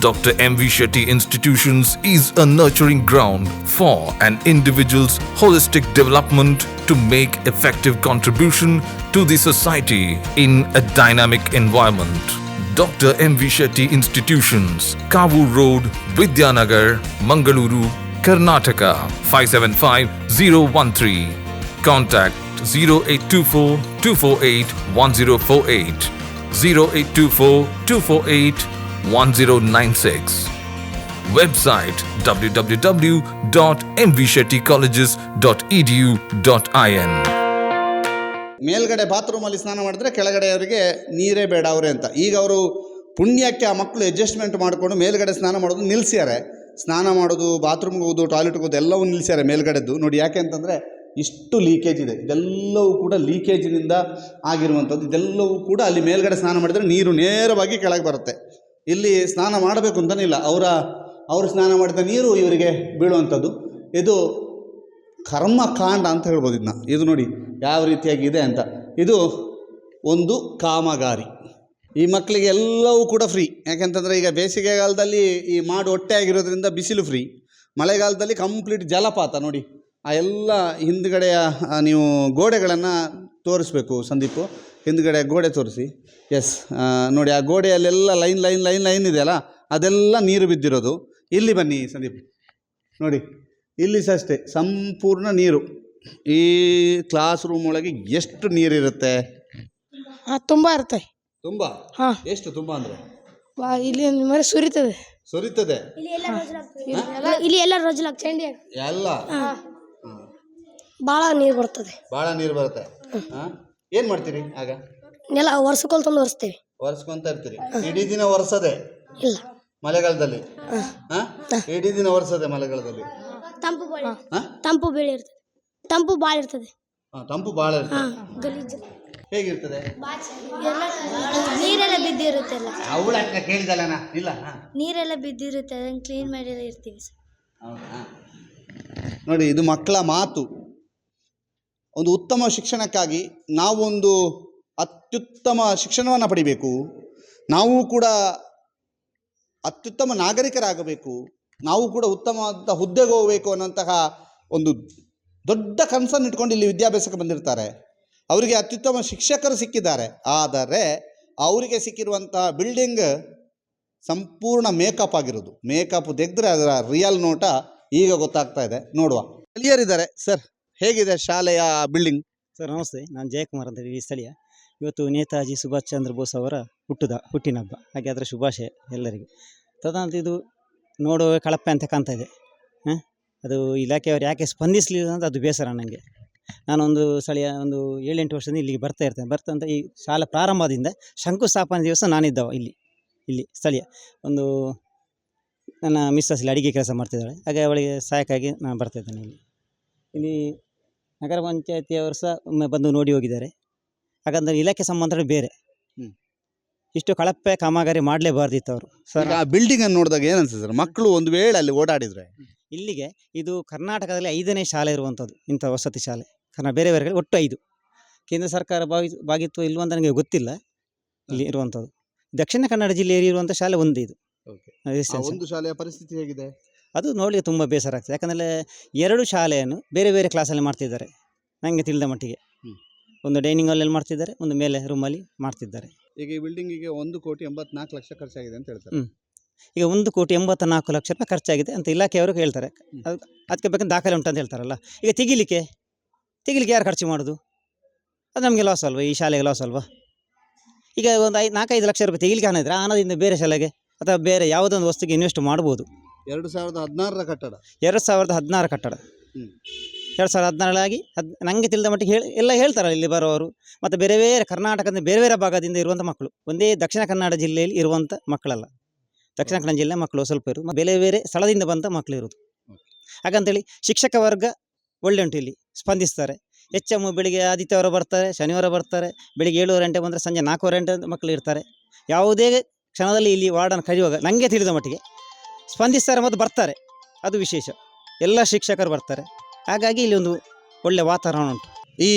Dr. M.V. Shetty Institutions is a nurturing ground for an individual's holistic development to make effective contribution to the society in a dynamic environment. Dr. M.V. Shetty Institutions, Kavur Road, Vidyanagar, Mangaluru, Karnataka 575013. Contact 0824 248 1048, 0824 248 1096. Website www.mvshettycolleges.edu.in. ಮೇಲ್ಗಡೆ ಬಾತ್ರೂಮಲ್ಲಿ ಸ್ನಾನ ಮಾಡಿದ್ರೆ ಕೆಳಗಡೆ ಅವರಿಗೆ ನೀರೇ ಬೇಡ ಅವರೇ ಅಂತ. ಈಗ ಅವರು ಪುಣ್ಯಕ್ಕೆ ಆ ಮಕ್ಕಳು ಅಡ್ಜಸ್ಟ್ಮೆಂಟ್ ಮಾಡಿಕೊಂಡು ಮೇಲ್ಗಡೆ ಸ್ನಾನ ಮಾಡೋದು ನಿಲ್ಲಿಸ್ಯಾರೆ. ಸ್ನಾನ ಮಾಡೋದು, ಬಾತ್ರೂಮ್ಗೆ ಹೋಗೋದು, ಟಾಯ್ಲೆಟ್ಗೆ ಹೋಗೋದು ಎಲ್ಲವೂ ನಿಲ್ಲಿಸ್ಯಾರೆ ಮೇಲ್ಗಡೆದ್ದು. ನೋಡಿ ಯಾಕೆ ಅಂತಂದರೆ ಇಷ್ಟು ಲೀಕೇಜ್ ಇದೆ. ಇದೆಲ್ಲವೂ ಕೂಡ ಲೀಕೇಜಿನಿಂದ ಆಗಿರುವಂಥದ್ದು. ಇದೆಲ್ಲವೂ ಕೂಡ ಅಲ್ಲಿ ಮೇಲ್ಗಡೆ ಸ್ನಾನ ಮಾಡಿದರೆ ನೀರು ನೇರವಾಗಿ ಕೆಳಗೆ ಬರುತ್ತೆ. ಇಲ್ಲಿ ಸ್ನಾನ ಮಾಡಬೇಕು ಅಂತನಿಲ್ಲ, ಅವರು ಸ್ನಾನ ಮಾಡಿದ ನೀರು ಇವರಿಗೆ ಬೀಳುವಂಥದ್ದು. ಇದು ಕರ್ಮಕಾಂಡ ಅಂತ ಹೇಳ್ಬೋದು ಇದನ್ನ. ಇದು ನೋಡಿ ಯಾವ ರೀತಿಯಾಗಿದೆ ಅಂತ. ಇದು ಒಂದು ಕಾಮಗಾರಿ. ಈ ಮಕ್ಕಳಿಗೆ ಎಲ್ಲವೂ ಕೂಡ ಫ್ರೀ. ಯಾಕೆಂತಂದರೆ ಈಗ ಬೇಸಿಗೆಗಾಲದಲ್ಲಿ ಈ ಮಾಡು ಹೊಟ್ಟೆ ಆಗಿರೋದ್ರಿಂದ ಬಿಸಿಲು ಫ್ರೀ. ಮಳೆಗಾಲದಲ್ಲಿ ಕಂಪ್ಲೀಟ್ ಜಲಪಾತ. ನೋಡಿ ಆ ಎಲ್ಲ ಹಿಂದ್ಗಡೆಯ ನೀವು ಗೋಡೆಗಳನ್ನು ತೋರಿಸ್ಬೇಕು ಸಂದೀಪು. ಹಿಂದ್ಗಡೆ ಗೋಡೆ ತೋರಿಸಿ. ಎಸ್, ನೋಡಿ ಆ ಗೋಡೆಯಲ್ಲೆಲ್ಲ ಲೈನ್ ಇದೆಯಲ್ಲ, ಅದೆಲ್ಲ ನೀರು ಬಿದ್ದಿರೋದು. ಇಲ್ಲಿ ಬನ್ನಿ ಸಂದೀಪ್, ನೋಡಿ ಇಲ್ಲಿ ಸಹ ಅಷ್ಟೇ ಸಂಪೂರ್ಣ ನೀರು. ಈ ಕ್ಲಾಸ್ ರೂಮ್ ಒಳಗೆ ಎಷ್ಟು ನೀರಿರುತ್ತೆ? ತುಂಬ ಇರುತ್ತೆ. ತುಂಬ? ಹಾಂ. ಎಷ್ಟು ತುಂಬ ಅಂದರೆ? ಇಲ್ಲಿ ಮರ ಸುರಿತದೆ. ಇಲ್ಲಿ ಎಲ್ಲ ರೋಜಲಾಗ ಚಂಡಿ ಎಲ್ಲ ಭಾಳ ನೀರು ಬರ್ತದೆ. ಭಾಳ ನೀರು ಬರುತ್ತೆ. ಹಾಂ, ಏನು ಮಾಡ್ತೀರಿ ಆಗ? ಎಲ್ಲ ವರ್ಷಕ್ಕೊಂದು ತಂದು ಒರೆಸ್ತೀವಿ. ಒರೆಸ್ಕೊಂತ ಇರ್ತೀರಿ? ಇಡೀ ದಿನ ಒರೆಸೋದೆ? ಇಲ್ಲ, ಮಳೆಗಾಲದಲ್ಲಿ. ಹಾಂ, ಇಡೀ ದಿನ ಒರೆಸೋದೆ ಮಳೆಗಾಲದಲ್ಲಿ? ತಂಪು ಬೆಳೆ ಇರ್ತದೆ. ತಂಪು ಭಾಳ ಇರ್ತದೆ. ಹಾಂ, ತಂಪು ಭಾಳ ಇರ್ತದೆ. ಗಲೀಜು ಹೇಗಿರ್ತದೆ? ನೀರೆಲ್ಲ ಬಿದ್ದಿರುತ್ತೆ. ಅವಳ ಕೇಳಿದಲ್ಲ ಇಲ್ಲ. ನೀರೆಲ್ಲ ಬಿದ್ದಿರುತ್ತೆ, ಅದನ್ನು ಕ್ಲೀನ್ ಮಾಡಿ ಇರ್ತೀವಿ. ಹೌದಾ? ನೋಡಿ, ಇದು ಮಕ್ಕಳ ಮಾತು. ಒಂದು ಉತ್ತಮ ಶಿಕ್ಷಣಕ್ಕಾಗಿ ನಾವೊಂದು ಅತ್ಯುತ್ತಮ ಶಿಕ್ಷಣವನ್ನು ಪಡಿಬೇಕು. ನಾವು ಕೂಡ ಅತ್ಯುತ್ತಮ ನಾಗರಿಕರಾಗಬೇಕು. ನಾವು ಕೂಡ ಉತ್ತಮವಾದ ಹುದ್ದೆಗೆ ಹೋಗಬೇಕು ಅನ್ನೋಂತಹ ಒಂದು ದೊಡ್ಡ ಕನಸನ್ನು ಇಟ್ಕೊಂಡು ಇಲ್ಲಿ ವಿದ್ಯಾಭ್ಯಾಸಕ್ಕೆ ಬಂದಿರ್ತಾರೆ. ಅವರಿಗೆ ಅತ್ಯುತ್ತಮ ಶಿಕ್ಷಕರು ಸಿಕ್ಕಿದ್ದಾರೆ. ಆದರೆ ಅವರಿಗೆ ಸಿಕ್ಕಿರುವಂತಹ ಬಿಲ್ಡಿಂಗ್ ಸಂಪೂರ್ಣ ಮೇಕಪ್ ಆಗಿರೋದು. ಮೇಕಪ್ ತೆಗೆದ್ರೆ ಅದರ ರಿಯಲ್ ನೋಟ ಈಗ ಗೊತ್ತಾಗ್ತಾ ಇದೆ. ನೋಡುವ ಕ್ಲಿಯರ್ ಇದ್ದಾರೆ. ಸರ್, ಹೇಗಿದೆ ಶಾಲೆಯ ಬಿಲ್ಡಿಂಗ್? ಸರ್ ನಮಸ್ತೆ, ನಾನು ಜಯಕುಮಾರ್ ಅಂತ ಈ ಸ್ಥಳೀಯ. ಇವತ್ತು ನೇತಾಜಿ ಸುಭಾಷ್ ಚಂದ್ರ ಬೋಸ್ ಅವರ ಹುಟ್ಟಿನ ಹಬ್ಬ. ಹಾಗೆ ಅದರ ಶುಭಾಶಯ ಎಲ್ಲರಿಗೂ. ತದನಂತರ ಇದು ನೋಡುವ ಕಳಪೆ ಅಂತ ಕಾಣ್ತಾ ಇದೆ. ಅದು ಇಲಾಖೆಯವರು ಯಾಕೆ ಸ್ಪಂದಿಸಲಿಲ್ಲ ಅಂತ ಅದು ಬೇಸರ ನನಗೆ. ನಾನೊಂದು ಸ್ಥಳೀಯ ಒಂದು 7-8 ವರ್ಷದಿಂದ ಇಲ್ಲಿಗೆ ಬರ್ತಾ ಇರ್ತೇನೆ. ಈ ಶಾಲೆ ಪ್ರಾರಂಭದಿಂದ ಶಂಕುಸ್ಥಾಪನೆ ದಿವಸ ನಾನಿದ್ದವ ಇಲ್ಲಿ ಸ್ಥಳೀಯ. ಒಂದು ನನ್ನ ಮಿಸ್ಸಸ್ ಇಲ್ಲಿ ಅಡಿಗೆ ಕೆಲಸ ಮಾಡ್ತಿದ್ದಾಳೆ. ಹಾಗೆ ಅವಳಿಗೆ ಸಹಾಯಕ್ಕಾಗಿ ನಾನು ಬರ್ತಾಯಿದ್ದೇನೆ ಇಲ್ಲಿ. ನಗರ ಪಂಚಾಯತಿಯವರು ಸಹ ಒಮ್ಮೆ ಬಂದು ನೋಡಿ ಹೋಗಿದ್ದಾರೆ. ಹಾಗಂದ್ರೆ ಇಲಾಖೆ ಸಂಬಂಧ ಬೇರೆ. ಇಷ್ಟು ಕಳಪೆ ಕಾಮಗಾರಿ ಮಾಡಲೇಬಾರ್ದಿತ್ತು ಅವರು. ಸರ್, ಆ ಬಿಲ್ಡಿಂಗನ್ನು ನೋಡಿದಾಗ ಏನು ಅನ್ಸುತ್ತೆ ಸರ್? ಮಕ್ಕಳು ಒಂದು ವೇಳೆ ಅಲ್ಲಿ ಓಡಾಡಿದರೆ ಇಲ್ಲಿಗೆ ಇದು ಕರ್ನಾಟಕದಲ್ಲಿ 5ನೇ ಶಾಲೆ ಇರುವಂಥದ್ದು, ಇಂಥ ವಸತಿ ಶಾಲೆ. ಬೇರೆ ಒಟ್ಟು 5. ಕೇಂದ್ರ ಸರ್ಕಾರ ಭಾಗಿತ್ವ ಇಲ್ವ ಅಂತ ನನಗೆ ಗೊತ್ತಿಲ್ಲ. ಇಲ್ಲಿ ಇರುವಂಥದ್ದು ದಕ್ಷಿಣ ಕನ್ನಡ ಜಿಲ್ಲೆಯಲ್ಲಿ ಇರುವಂಥ ಶಾಲೆ ಒಂದು ಇದು. ಒಂದು ಶಾಲೆಯ ಪರಿಸ್ಥಿತಿ ಹೇಗಿದೆ? ಅದು ನೋಡಲಿಕ್ಕೆ ತುಂಬ ಬೇಸರ ಆಗ್ತದೆ. ಯಾಕಂದರೆ 2 ಶಾಲೆಯನ್ನು ಬೇರೆ ಬೇರೆ ಕ್ಲಾಸಲ್ಲಿ ಮಾಡ್ತಿದ್ದಾರೆ ನನಗೆ ತಿಳಿದ ಮಟ್ಟಿಗೆ. ಒಂದು ಡೈನಿಂಗ್ ಹಾಲಲ್ಲಿ ಮಾಡ್ತಿದ್ದಾರೆ, ಒಂದು ಮೇಲೆ ರೂಮಲ್ಲಿ ಮಾಡ್ತಿದ್ದಾರೆ. ಈಗ ಈ ಬಿಲ್ಡಿಂಗಿಗೆ 1,84,00,000 ಖರ್ಚಾಗಿದೆ ಅಂತ ಹೇಳ್ತಾರೆ. ಈಗ 1,84,00,000 ರೂಪಾಯಿ ಖರ್ಚಾಗಿದೆ ಅಂತ ಇಲಾಖೆಯವರು ಹೇಳ್ತಾರೆ. ಅದಕ್ಕೆ ಬೇಕಂತ ದಾಖಲೆ ಉಂಟು ಅಂತ ಹೇಳ್ತಾರಲ್ಲ. ಈಗ ತೆಗಿಲಿಕ್ಕೆ ಯಾರು ಖರ್ಚು ಮಾಡೋದು? ಅದು ನಮಗೆ ಲಾಸ್ ಅಲ್ವಾ? ಈ ಶಾಲೆಗೆ ಲಾಸ್ ಅಲ್ವಾ? ಈಗ ಒಂದು 4-5 ಲಕ್ಷ ರೂಪಾಯಿ ತೆಗಿಲಿಕ್ಕೆ ಹಣ ಇದ್ದರೆ ಹಣದಿಂದ ಬೇರೆ ಶಾಲೆಗೆ ಅಥವಾ ಬೇರೆ ಯಾವುದೊಂದು ವಸ್ತುಗೆ ಇನ್ವೆಸ್ಟ್ ಮಾಡ್ಬೋದು. 2016 ಕಟ್ಟಡ. 2016 ಕಟ್ಟಡ. 2016 ನನಗೆ ತಿಳಿದ ಮಟ್ಟಿಗೆ ಎಲ್ಲ ಹೇಳ್ತಾರಲ್ಲ ಇಲ್ಲಿ ಬರೋರು. ಮತ್ತು ಬೇರೆ ಬೇರೆ ಕರ್ನಾಟಕದ ಬೇರೆ ಬೇರೆ ಭಾಗದಿಂದ ಇರುವಂಥ ಮಕ್ಕಳು, ಒಂದೇ ದಕ್ಷಿಣ ಕನ್ನಡ ಜಿಲ್ಲೆಯಲ್ಲಿ ಇರುವಂಥ ಮಕ್ಕಳಲ್ಲ. ದಕ್ಷಿಣ ಕನ್ನಡ ಜಿಲ್ಲೆ ಮಕ್ಕಳು ಸ್ವಲ್ಪ ಇರೋದು, ಬೇರೆ ಬೇರೆ ಸ್ಥಳದಿಂದ ಬಂದ ಮಕ್ಕಳು ಇರೋದು. ಹಾಗಂತೇಳಿ ಶಿಕ್ಷಕ ವರ್ಗ ಒಳ್ಳೆ ಉಂಟು, ಇಲ್ಲಿ ಸ್ಪಂದಿಸ್ತಾರೆ. HM ಬೆಳಿಗ್ಗೆ ಆದಿತ್ಯವಾರ ಬರ್ತಾರೆ, ಶನಿವಾರ ಬರ್ತಾರೆ. ಬೆಳಿಗ್ಗೆ 7 ಗಂಟೆ ಬಂದರೆ ಸಂಜೆ 4 ಗಂಟೆ ಮಕ್ಕಳು ಇರ್ತಾರೆ. ಯಾವುದೇ ಕ್ಷಣದಲ್ಲಿ ಇಲ್ಲಿ ವಾರ್ಡನ್ ಕರೆಯುವಾಗ ನನಗೆ ತಿಳಿದ ಮಟ್ಟಿಗೆ ಸ್ಪಂದಿಸ್ತಾರೆ ಮತ್ತು ಬರ್ತಾರೆ. ಅದು ವಿಶೇಷ, ಎಲ್ಲ ಶಿಕ್ಷಕರು ಬರ್ತಾರೆ. ಹಾಗಾಗಿ ಇಲ್ಲಿ ಒಂದು ಒಳ್ಳೆಯ ವಾತಾವರಣ ಉಂಟು. ಈ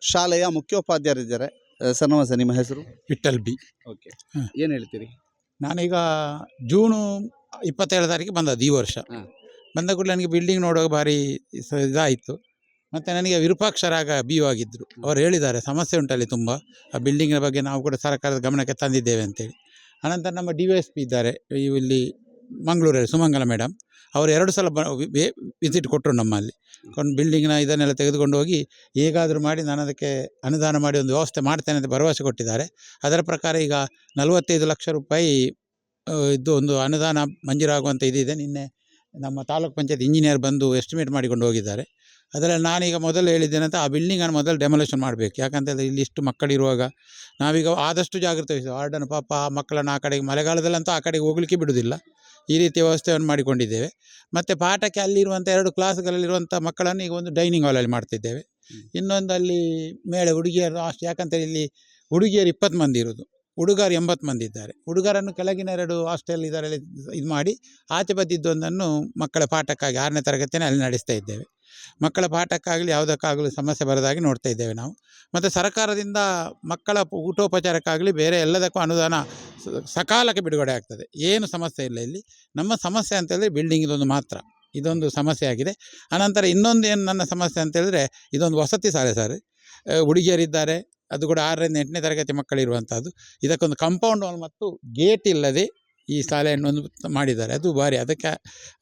ಶಾಲೆಯ ಮುಖ್ಯೋಪಾಧ್ಯಾಯರಿದ್ದಾರೆ. ಸರ್ ನಮಸ್ತೆ, ನಿಮ್ಮ ಹೆಸರು? ವಿಠಲ್ ಬಿ. ಓಕೆ, ಏನು ಹೇಳ್ತೀರಿ? ನಾನೀಗ ಜೂನು 27 ತಾರೀಕಿಗೆ ಬಂದದ್ದು ಈ ವರ್ಷ. ಬಂದ ಕೂಡಲೇ ನನಗೆ ಬಿಲ್ಡಿಂಗ್ ನೋಡುವಾಗ ಭಾರಿ ಇದಾಯಿತು. ಮತ್ತು ನನಗೆ ವಿರೂಪಾಕ್ಷರಾಗ BO ಆಗಿದ್ದರು. ಅವರು ಹೇಳಿದ್ದಾರೆ ಸಮಸ್ಯೆ ಉಂಟಲ್ಲಿ ತುಂಬ, ಆ ಬಿಲ್ಡಿಂಗಿನ ಬಗ್ಗೆ ನಾವು ಕೂಡ ಸರ್ಕಾರದ ಗಮನಕ್ಕೆ ತಂದಿದ್ದೇವೆ ಅಂತೇಳಿ. ಅನಂತರ ನಮ್ಮ DYSP ಇದ್ದಾರೆ ಇಲ್ಲಿ ಮಂಗಳೂರಲ್ಲಿ, ಸುಮಂಗಲ ಮೇಡಮ್, ಅವರು 2 ಸಲ ವಿಸಿಟ್ ಕೊಟ್ಟರು ನಮ್ಮಲ್ಲಿ. ಬಿಲ್ಡಿಂಗಿನ ಇದನ್ನೆಲ್ಲ ತೆಗೆದುಕೊಂಡು ಹೋಗಿ ಹೇಗಾದರೂ ಮಾಡಿ ನಾನು ಅದಕ್ಕೆ ಅನುದಾನ ಮಾಡಿ ಒಂದು ವ್ಯವಸ್ಥೆ ಮಾಡ್ತೇನೆ ಅಂತ ಭರವಸೆ ಕೊಟ್ಟಿದ್ದಾರೆ. ಅದರ ಪ್ರಕಾರ ಈಗ 45 ಲಕ್ಷ ರೂಪಾಯಿ ಇದು ಒಂದು ಅನುದಾನ ಮಂಜೂರಾಗುವಂಥ ಇದಿದೆ. ನಿನ್ನೆ ನಮ್ಮ ತಾಲೂಕು ಪಂಚಾಯತ್ ಇಂಜಿನಿಯರ್ ಬಂದು ಎಸ್ಟಿಮೇಟ್ ಮಾಡಿಕೊಂಡು ಹೋಗಿದ್ದಾರೆ. ಅದರಲ್ಲಿ ನಾನೀಗ ಮೊದಲು ಹೇಳಿದ್ದೇನಂತ ಆ ಬಿಲ್ಡಿಂಗನ್ನು ಮೊದಲು ಡೆಮೊಲೇಷನ್ ಮಾಡಬೇಕು. ಯಾಕಂತೇಳಿದ್ರೆ ಇಲ್ಲಿ ಇಷ್ಟು ಮಕ್ಕಳಿರುವಾಗ ನಾವೀಗ ಆದಷ್ಟು ಜಾಗ್ರತೆ ವಹಿಸ್ತೇವೆ. ವಾರ್ಡನ್ ಪಾಪ ಆ ಮಕ್ಕಳನ್ನು ಆ ಕಡೆಗೆ, ಮಳೆಗಾಲದಲ್ಲಂತೂ ಆ ಕಡೆಗೆ ಹೋಗಲಿಕ್ಕೆ ಬಿಡುವುದಿಲ್ಲ, ಈ ರೀತಿಯ ವ್ಯವಸ್ಥೆಯನ್ನು ಮಾಡಿಕೊಂಡಿದ್ದೇವೆ. ಮತ್ತು ಪಾಠಕ್ಕೆ ಅಲ್ಲಿರುವಂಥ 2 ಕ್ಲಾಸ್ಗಳಲ್ಲಿರುವಂಥ ಮಕ್ಕಳನ್ನು ಈಗ ಒಂದು ಡೈನಿಂಗ್ ಹಾಲಲ್ಲಿ ಮಾಡ್ತಿದ್ದೇವೆ. ಇನ್ನೊಂದು ಅಲ್ಲಿ ಮೇಲೆ ಹುಡುಗಿಯರು ಅಷ್ಟು, ಯಾಕಂತೇಳಿ ಇಲ್ಲಿ ಹುಡುಗಿಯರು 20 ಮಂದಿ ಇರೋದು, ಹುಡುಗರು 80 ಮಂದಿ ಇದ್ದಾರೆ. ಹುಡುಗರನ್ನು ಕೆಳಗಿನ 2 ಹಾಸ್ಟೆಲ್ ಇದರಲ್ಲಿ ಇದು ಮಾಡಿ ಆಚೆ ಬದಿದ್ದೊಂದನ್ನು ಮಕ್ಕಳ ಪಾಠಕ್ಕಾಗಿ 6ನೇ ತರಗತಿನೇ ಅಲ್ಲಿ ನಡೆಸ್ತಾ ಇದ್ದೇವೆ. ಮಕ್ಕಳ ಪಾಠಕ್ಕಾಗಲಿ ಯಾವುದಕ್ಕಾಗಲಿ ಸಮಸ್ಯೆ ಬರದಾಗಿ ನೋಡ್ತಾ ಇದ್ದೇವೆ ನಾವು. ಮತ್ತು ಸರ್ಕಾರದಿಂದ ಮಕ್ಕಳ ಊಟೋಪಚಾರಕ್ಕಾಗಲಿ ಬೇರೆ ಎಲ್ಲದಕ್ಕೂ ಅನುದಾನ ಸಕಾಲಕ್ಕೆ ಬಿಡುಗಡೆ ಆಗ್ತದೆ, ಏನು ಸಮಸ್ಯೆ ಇಲ್ಲ ಇಲ್ಲಿ. ನಮ್ಮ ಸಮಸ್ಯೆ ಅಂತೇಳಿದ್ರೆ ಬಿಲ್ಡಿಂಗ್ ಇದೊಂದು ಮಾತ್ರ, ಇದೊಂದು ಸಮಸ್ಯೆ ಆಗಿದೆ. ಅನಂತರ ಇನ್ನೊಂದು ಏನು ನನ್ನ ಸಮಸ್ಯೆ ಅಂತೇಳಿದ್ರೆ ಇದೊಂದು ವಸತಿ ಶಾಲೆ ಸರ್, ಹುಡುಗಿಯರಿದ್ದಾರೆ, ಅದು ಕೂಡ 6ರಿಂದ 8ನೇ ತರಗತಿ ಮಕ್ಕಳಿರುವಂಥದ್ದು. ಇದಕ್ಕೊಂದು ಕಾಂಪೌಂಡ್ ವಾಲ್ ಮತ್ತು ಗೇಟ್ ಇಲ್ಲದೆ ಈ ಶಾಲೆಯನ್ನು ಒಂದು ಮಾಡಿದ್ದಾರೆ, ಅದು ಭಾರಿ. ಅದಕ್ಕೆ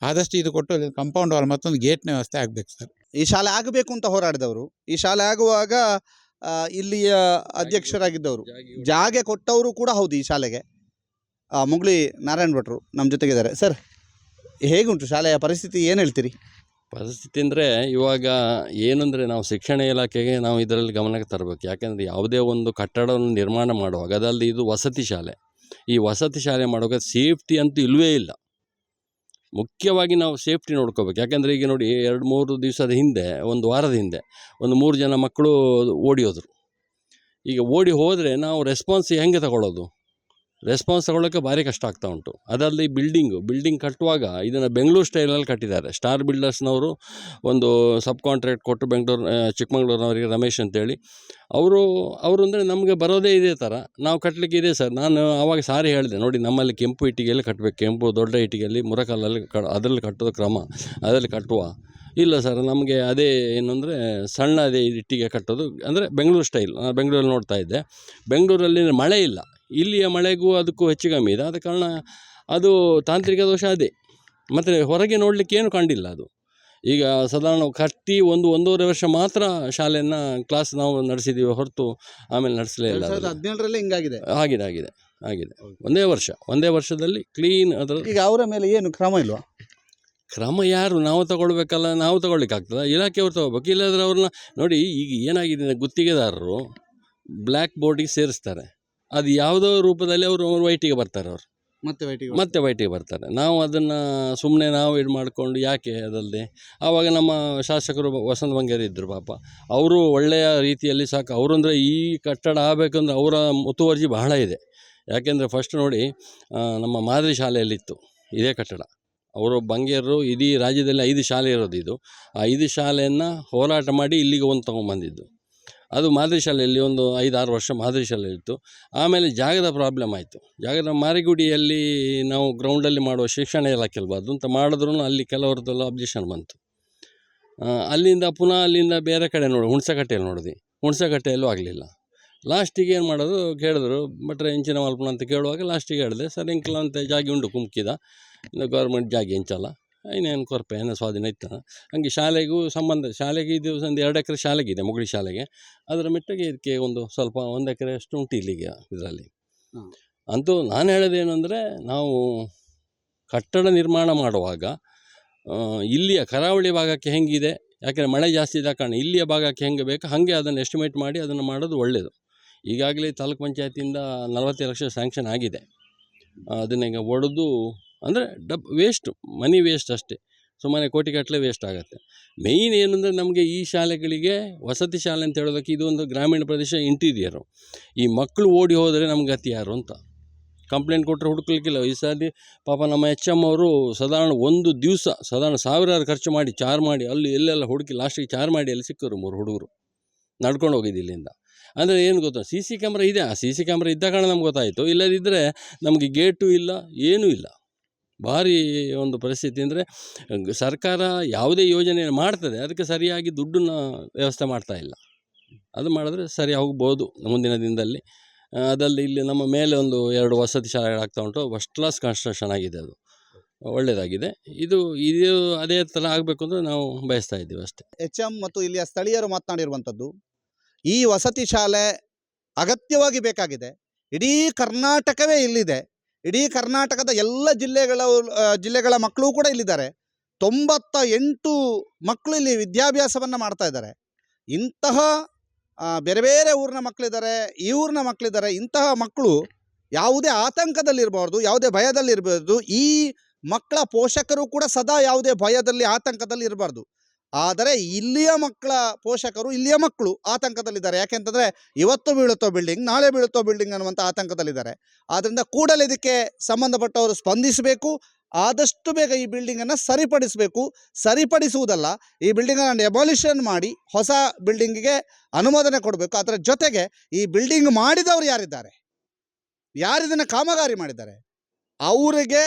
ಆದಷ್ಟು ಇದು ಕೊಟ್ಟು ಕಾಂಪೌಂಡ್ ವಾಲ್ ಮತ್ತೊಂದು ಗೇಟ್ನ ವ್ಯವಸ್ಥೆ ಆಗಬೇಕು ಸರ್. ಈ ಶಾಲೆ ಆಗಬೇಕು ಅಂತ ಹೋರಾಡಿದವರು, ಈ ಶಾಲೆ ಆಗುವಾಗ ಇಲ್ಲಿಯ ಅಧ್ಯಕ್ಷರಾಗಿದ್ದವರು, ಜಾಗೆ ಕೊಟ್ಟವರು ಕೂಡ ಹೌದು ಈ ಶಾಲೆಗೆ. ಮುಗ್ಳಿ ನಾರಾಯಣ ಭಟ್ರು ನಮ್ಮ ಜೊತೆಗಿದ್ದಾರೆ. ಸರ್, ಹೇಗುಂಟು ಶಾಲೆಯ ಪರಿಸ್ಥಿತಿ, ಏನು ಹೇಳ್ತೀರಿ? ಪರಿಸ್ಥಿತಿ ಅಂದರೆ ಇವಾಗ ಏನಂದರೆ ನಾವು ಶಿಕ್ಷಣ ಇಲಾಖೆಗೆ ನಾವು ಇದರಲ್ಲಿ ಗಮನಕ್ಕೆ ತರಬೇಕು. ಯಾಕೆಂದರೆ ಯಾವುದೇ ಒಂದು ಕಟ್ಟಡವನ್ನು ನಿರ್ಮಾಣ ಮಾಡುವಾಗ ಅದರಲ್ಲಿ ಇದು ವಸತಿ ಶಾಲೆ, ಈ ವಸತಿ ಶಾಲೆ ಮಾಡುವಾಗ ಸೇಫ್ಟಿ ಅಂತೂ ಇಲ್ಲವೇ ಇಲ್ಲ. ಮುಖ್ಯವಾಗಿ ನಾವು ಸೇಫ್ಟಿ ನೋಡ್ಕೋಬೇಕು. ಯಾಕೆಂದರೆ ಈಗ ನೋಡಿ 2-3 ದಿವಸದ ಹಿಂದೆ, ಒಂದು ವಾರದ ಹಿಂದೆ ಒಂದು 3 ಜನ ಮಕ್ಕಳು ಓಡಿ ಹೋದರು. ಈಗ ಓಡಿ ಹೋದರೆ ನಾವು ರೆಸ್ಪಾನ್ಸ್ ಹೆಂಗೆ ತಗೊಳ್ಳೋದು? ರೆಸ್ಪಾನ್ಸ್ ತಗೊಳ್ಳೋಕ್ಕೆ ಭಾರಿ ಕಷ್ಟ ಆಗ್ತಾ ಉಂಟು. ಅದರಲ್ಲಿ ಬಿಲ್ಡಿಂಗ್ ಕಟ್ಟುವಾಗ ಇದನ್ನು ಬೆಂಗಳೂರು ಸ್ಟೈಲಲ್ಲಿ ಕಟ್ಟಿದ್ದಾರೆ. ಸ್ಟಾರ್ ಬಿಲ್ಡರ್ಸ್ನವರು ಒಂದು ಸಬ್ ಕಾಂಟ್ರಾಕ್ಟ್ ಕೊಟ್ಟು ಚಿಕ್ಕಮಂಗ್ಳೂರಿನವರಿಗೆ ರಮೇಶ್ ಅಂತೇಳಿ ಅವರು ಅಂದರೆ ನಮಗೆ ಬರೋದೇ ಇದೇ ಥರ, ನಾವು ಕಟ್ಟಲಿಕ್ಕೆ ಇದೆ ಸರ್. ನಾನು ಆವಾಗ ಸಾರಿ ಹೇಳಿದೆ, ನೋಡಿ ನಮ್ಮಲ್ಲಿ ಕೆಂಪು ಇಟ್ಟಿಗೆಯಲ್ಲಿ ಕಟ್ಟಬೇಕು, ಕೆಂಪು ದೊಡ್ಡ ಇಟ್ಟಿಗೆಯಲ್ಲಿ ಮುರಕಲ್ಲಲ್ಲಿ ಅದರಲ್ಲಿ ಕಟ್ಟೋದು ಕ್ರಮ, ಅದರಲ್ಲಿ ಕಟ್ಟುವ. ಇಲ್ಲ ಸರ್, ನಮಗೆ ಅದೇ ಏನಂದರೆ ಸಣ್ಣ ಅದೇ ಇಟ್ಟಿಗೆ ಕಟ್ಟೋದು, ಅಂದರೆ ಬೆಂಗಳೂರು ಸ್ಟೈಲ್. ನಾನು ಬೆಂಗಳೂರಲ್ಲಿ ನೋಡ್ತಾ ಇದ್ದೆ, ಬೆಂಗಳೂರಲ್ಲಿ ಮಳೆ ಇಲ್ಲ, ಇಲ್ಲಿಯ ಮಳೆಗೂ ಅದಕ್ಕೂ ಹೆಚ್ಚು ಕಮ್ಮಿ ಇದೆ. ಆದ ಕಾರಣ ಅದು ತಾಂತ್ರಿಕ ದೋಷ ಅದೇ. ಮತ್ತು ಹೊರಗೆ ನೋಡಲಿಕ್ಕೆ ಏನು ಕಂಡಿಲ್ಲ ಅದು. ಈಗ ಸಾಧಾರಣ ಕಟ್ಟಿ 1-1.5 ವರ್ಷ ಮಾತ್ರ ಶಾಲೆಯನ್ನು ಕ್ಲಾಸ್ ನಾವು ನಡೆಸಿದ್ದೀವಿ, ಹೊರತು ಆಮೇಲೆ ನಡೆಸಲೇ ಇಲ್ಲ. 2017 ಹಿಂಗಾಗಿದೆ. ಆಗಿದೆ ಒಂದೇ ವರ್ಷದಲ್ಲಿ ಕ್ಲೀನ್. ಅದರ ಈಗ ಅವರ ಮೇಲೆ ಏನು ಕ್ರಮ ಇಲ್ವಾ? ಕ್ರಮ ಯಾರು? ನಾವು ತಗೊಳ್ಬೇಕಲ್ಲ, ನಾವು ತಗೊಳ್ಳಿಕ್ಕಾಗ್ತದೆ, ಇಲಾಖೆಯವ್ರು ತಗೋಬೇಕು. ಇಲ್ಲಾಂದರೆ ಅವ್ರನ್ನ ನೋಡಿ, ಈಗ ಏನಾಗಿದೆ, ಗುತ್ತಿಗೆದಾರರು ಬ್ಲ್ಯಾಕ್ ಬೋರ್ಡಿಗೆ ಸೇರಿಸ್ತಾರೆ, ಅದು ಯಾವುದೋ ರೂಪದಲ್ಲಿ ಅವರು ವೈಟಿಗೆ ಬರ್ತಾರೆ, ಅವರು ಮತ್ತೆ ವೈಟಿಗೆ ಬರ್ತಾರೆ. ನಾವು ಅದನ್ನು ಸುಮ್ಮನೆ ನಾವು ಇದು ಮಾಡಿಕೊಂಡು ಯಾಕೆ ಅದಲ್ಲದೆ. ಆವಾಗ ನಮ್ಮ ಶಾಸಕರು ವಸಂತ ಬಂಗೇರಿ ಇದ್ದರು, ಪಾಪ ಅವರು ಒಳ್ಳೆಯ ರೀತಿಯಲ್ಲಿ ಸಾಕು. ಅವರು ಅಂದರೆ ಈ ಕಟ್ಟಡ ಆಗಬೇಕಂದ್ರೆ ಅವರ ಮುತುವರ್ಜಿ ಬಹಳ ಇದೆ. ಯಾಕೆಂದರೆ ಫಸ್ಟ್ ನೋಡಿ, ನಮ್ಮ ಮಾದರಿ ಶಾಲೆಯಲ್ಲಿತ್ತು ಇದೇ ಕಟ್ಟಡ. ಅವರು ಬಂಗೇರರು ಇಡೀ ರಾಜ್ಯದಲ್ಲಿ 5 ಶಾಲೆ ಇರೋದು. ಇದು ಆ 5 ಶಾಲೆಯನ್ನು ಹೋರಾಟ ಮಾಡಿ ಇಲ್ಲಿಗೆ ಒಂದು ತೊಗೊಂಬಂದಿದ್ದು. ಅದು ಮಾದರಿ ಶಾಲೆಯಲ್ಲಿ ಒಂದು 5-6 ವರ್ಷ ಮಾದರಿ ಶಾಲೆಯಲ್ಲಿತ್ತು. ಆಮೇಲೆ ಜಾಗದ ಪ್ರಾಬ್ಲಮ್ ಆಯಿತು. ಜಾಗದ ಮಾರಿಗುಡಿಯಲ್ಲಿ ನಾವು ಗ್ರೌಂಡಲ್ಲಿ ಮಾಡುವ ಶಿಕ್ಷಣ ಇಲಾಖೆಲ್ಬಾರ್ದು ಅಂತ ಮಾಡಿದ್ರೂ ಅಲ್ಲಿ ಕೆಲವರದೆಲ್ಲ ಅಬ್ಜೆಕ್ಷನ್ ಬಂತು. ಅಲ್ಲಿಂದ ಅಲ್ಲಿಂದ ಬೇರೆ ಕಡೆ ಹುಣಸಕಟ್ಟೆಯಲ್ಲಿ ನೋಡಿದ್ವಿ, ಹುಣಸಕಟ್ಟೆಯಲ್ಲೂ ಆಗಲಿಲ್ಲ. ಲಾಸ್ಟಿಗೆ ಏನು ಮಾಡೋದು ಕೇಳಿದ್ರು, ಭಟ್ರೆ ಇಂಚಿನ ಮಲ್ಪನ ಅಂತ ಕೇಳುವಾಗ ಲಾಸ್ಟಿಗೆ ಹೇಳಿದೆ, ಸರ್ ಇಂಕಲ ಅಂತ ಜಾಗಿ ಉಂಟು ಕುಮ್ಕಿದ, ಗೌರ್ಮೆಂಟ್ ಜಾಗಿ ಇಂಚಲ್ಲ, ಇನ್ನೇನು ಕೊರಪೆ ಏನೋ ಸ್ವಾಧೀನ ಇತ್ತು. ಹಂಗೆ ಶಾಲೆಗೂ ಶಾಲೆಗೆ ಇದು ಒಂದು 2 ಎಕರೆ ಶಾಲೆಗಿದೆ, ಮುಗುಳಿ ಶಾಲೆಗೆ. ಅದರ ಮಿಟ್ಟಿಗೆ ಇದಕ್ಕೆ ಒಂದು ಸ್ವಲ್ಪ 1 ಎಕರೆ ಅಷ್ಟು ಉಂಟು ಇಲ್ಲಿಗೆ ಇದರಲ್ಲಿ. ಅಂತೂ ನಾನು ಹೇಳೋದೇನು ಅಂದರೆ, ನಾವು ಕಟ್ಟಡ ನಿರ್ಮಾಣ ಮಾಡುವಾಗ ಇಲ್ಲಿಯ ಕರಾವಳಿ ಭಾಗಕ್ಕೆ ಹೆಂಗಿದೆ, ಯಾಕೆಂದರೆ ಮಳೆ ಜಾಸ್ತಿ ಇದ್ದ ಕಾರಣ ಇಲ್ಲಿಯ ಭಾಗಕ್ಕೆ ಹೆಂಗೆ ಬೇಕು ಹಾಗೆ ಅದನ್ನು ಎಸ್ಟಿಮೇಟ್ ಮಾಡಿ ಅದನ್ನು ಮಾಡೋದು ಒಳ್ಳೆಯದು. ಈಗಾಗಲೇ ತಾಲೂಕು ಪಂಚಾಯತಿಂದ 40 ಲಕ್ಷ ಸ್ಯಾಂಕ್ಷನ್ ಆಗಿದೆ. ಅದನ್ನೀಗ ಒಡೆದು ಅಂದರೆ ವೇಸ್ಟು, ಮನಿ ವೇಸ್ಟ್ ಅಷ್ಟೇ, ಸುಮ್ಮನೆ ಕೋಟಿಗಟ್ಟಲೆ ವೇಸ್ಟ್ ಆಗುತ್ತೆ. ಮೇಯ್ನ್ ಏನಂದರೆ ನಮಗೆ ಈ ಶಾಲೆಗಳಿಗೆ ವಸತಿ ಶಾಲೆ ಅಂತ ಹೇಳೋದಕ್ಕೆ ಇದು ಒಂದು ಗ್ರಾಮೀಣ ಪ್ರದೇಶ ಇಂಟೀರಿಯರು. ಈ ಮಕ್ಕಳು ಓಡಿ ಹೋದರೆ ನಮ್ಗೆ ಗತಿ ಯಾರು ಅಂತ ಕಂಪ್ಲೇಂಟ್ ಕೊಟ್ಟರೆ ಹುಡುಕ್ಲಿಕ್ಕಿಲ್ಲ. ಈ ಸಾರಿ ಪಾಪ ನಮ್ಮ HM ಅವರು ಸಾಧಾರಣ ಒಂದು ದಿವಸ ಸಾಧಾರಣ 1000 ಖರ್ಚು ಮಾಡಿ ಚಾರ್ ಮಾಡಿ ಅಲ್ಲಿ ಎಲ್ಲೆಲ್ಲ ಹುಡುಕಿ ಲಾಸ್ಟಿಗೆ ಚಾರ್ ಮಾಡಿ ಅಲ್ಲಿ ಸಿಕ್ಕರು 3 ಹುಡುಗರು ನಡ್ಕೊಂಡು ಹೋಗಿದ್ದು ಇಲ್ಲಿಂದ. ಅಂದರೆ ಏನು ಗೊತ್ತಾ, CC ಕ್ಯಾಮ್ರಾ ಇದೆ. ಆ CC ಕ್ಯಾಮ್ರಾ ಇದ್ದ ಕಾರಣ ನಮ್ಗೆ ಗೊತ್ತಾಯಿತು. ಇಲ್ಲದಿದ್ದರೆ ನಮಗೆ ಗೇಟು ಇಲ್ಲ, ಏನೂ ಇಲ್ಲ. ಭಾರಿ ಒಂದು ಪರಿಸ್ಥಿತಿ. ಅಂದರೆ ಸರ್ಕಾರ ಯಾವುದೇ ಯೋಜನೆ ಮಾಡ್ತದೆ ಅದಕ್ಕೆ ಸರಿಯಾಗಿ ದುಡ್ಡನ್ನ ವ್ಯವಸ್ಥೆ ಮಾಡ್ತಾ ಇಲ್ಲ. ಅದು ಮಾಡಿದ್ರೆ ಸರಿ ಹೋಗ್ಬೋದು ಮುಂದಿನ ದಿನದಲ್ಲಿ. ಅದರಲ್ಲಿ ಇಲ್ಲಿ ನಮ್ಮ ಮೇಲೆ ಒಂದು 2 ವಸತಿ ಶಾಲೆಗಳಾಗ್ತಾ ಉಂಟು. ಫಸ್ಟ್ ಕ್ಲಾಸ್ ಕನ್ಸ್ಟ್ರಕ್ಷನ್ ಆಗಿದೆ, ಅದು ಒಳ್ಳೆಯದಾಗಿದೆ. ಇದು ಅದೇ ಥರ ಆಗಬೇಕು ಅಂತ ನಾವು ಬಯಸ್ತಾ ಇದ್ದೀವಿ ಅಷ್ಟೇ. HM ಮತ್ತು ಇಲ್ಲಿಯ ಸ್ಥಳೀಯರು ಮಾತನಾಡಿರುವಂಥದ್ದು, ಈ ವಸತಿ ಶಾಲೆ ಅಗತ್ಯವಾಗಿ ಬೇಕಾಗಿದೆ. ಇಡೀ ಕರ್ನಾಟಕವೇ ಇಲ್ಲಿದೆ. ಇಡೀ ಕರ್ನಾಟಕದ ಎಲ್ಲ ಜಿಲ್ಲೆಗಳ ಮಕ್ಕಳು ಕೂಡ ಇಲ್ಲಿದ್ದಾರೆ. 98 ಮಕ್ಕಳು ಇಲ್ಲಿ ವಿದ್ಯಾಭ್ಯಾಸವನ್ನು ಮಾಡ್ತಾ ಇದ್ದಾರೆ. ಇಂತಹ ಬೇರೆ ಬೇರೆ ಊರಿನ ಮಕ್ಕಳಿದ್ದಾರೆ, ಈ ಊರಿನ ಮಕ್ಕಳಿದ್ದಾರೆ. ಇಂತಹ ಮಕ್ಕಳು ಯಾವುದೇ ಆತಂಕದಲ್ಲಿರಬಾರ್ದು, ಯಾವುದೇ ಭಯದಲ್ಲಿರಬಾರ್ದು. ಈ ಮಕ್ಕಳ ಪೋಷಕರು ಕೂಡ ಸದಾ ಯಾವುದೇ ಭಯದಲ್ಲಿ ಆತಂಕದಲ್ಲಿ ಇರಬಾರ್ದು. ಆದರೆ ಇಲ್ಲಿಯ ಮಕ್ಕಳ ಪೋಷಕರು, ಇಲ್ಲಿಯ ಮಕ್ಕಳು ಆತಂಕದಲ್ಲಿದ್ದಾರೆ. ಯಾಕೆಂತಂದರೆ ಇವತ್ತು ಬೀಳುತ್ತೋ ಬಿಲ್ಡಿಂಗ್, ನಾಳೆ ಬೀಳುತ್ತೋ ಬಿಲ್ಡಿಂಗ್ ಅನ್ನುವಂಥ ಆತಂಕದಲ್ಲಿದ್ದಾರೆ. ಆದ್ದರಿಂದ ಕೂಡಲೇ ಇದಕ್ಕೆ ಸಂಬಂಧಪಟ್ಟವರು ಸ್ಪಂದಿಸಬೇಕು. ಆದಷ್ಟು ಬೇಗ ಈ ಬಿಲ್ಡಿಂಗನ್ನು ಸರಿಪಡಿಸಬೇಕು. ಸರಿಪಡಿಸುವುದಲ್ಲ, ಈ ಬಿಲ್ಡಿಂಗನ್ನು ಡೆಮಾಲಿಷನ್ ಮಾಡಿ ಹೊಸ ಬಿಲ್ಡಿಂಗಿಗೆ ಅನುಮೋದನೆ ಕೊಡಬೇಕು. ಅದರ ಜೊತೆಗೆ ಈ ಬಿಲ್ಡಿಂಗ್ ಮಾಡಿದವರು ಯಾರಿದನ್ನು ಕಾಮಗಾರಿ ಮಾಡಿದ್ದಾರೆ ಅವರಿಗೆ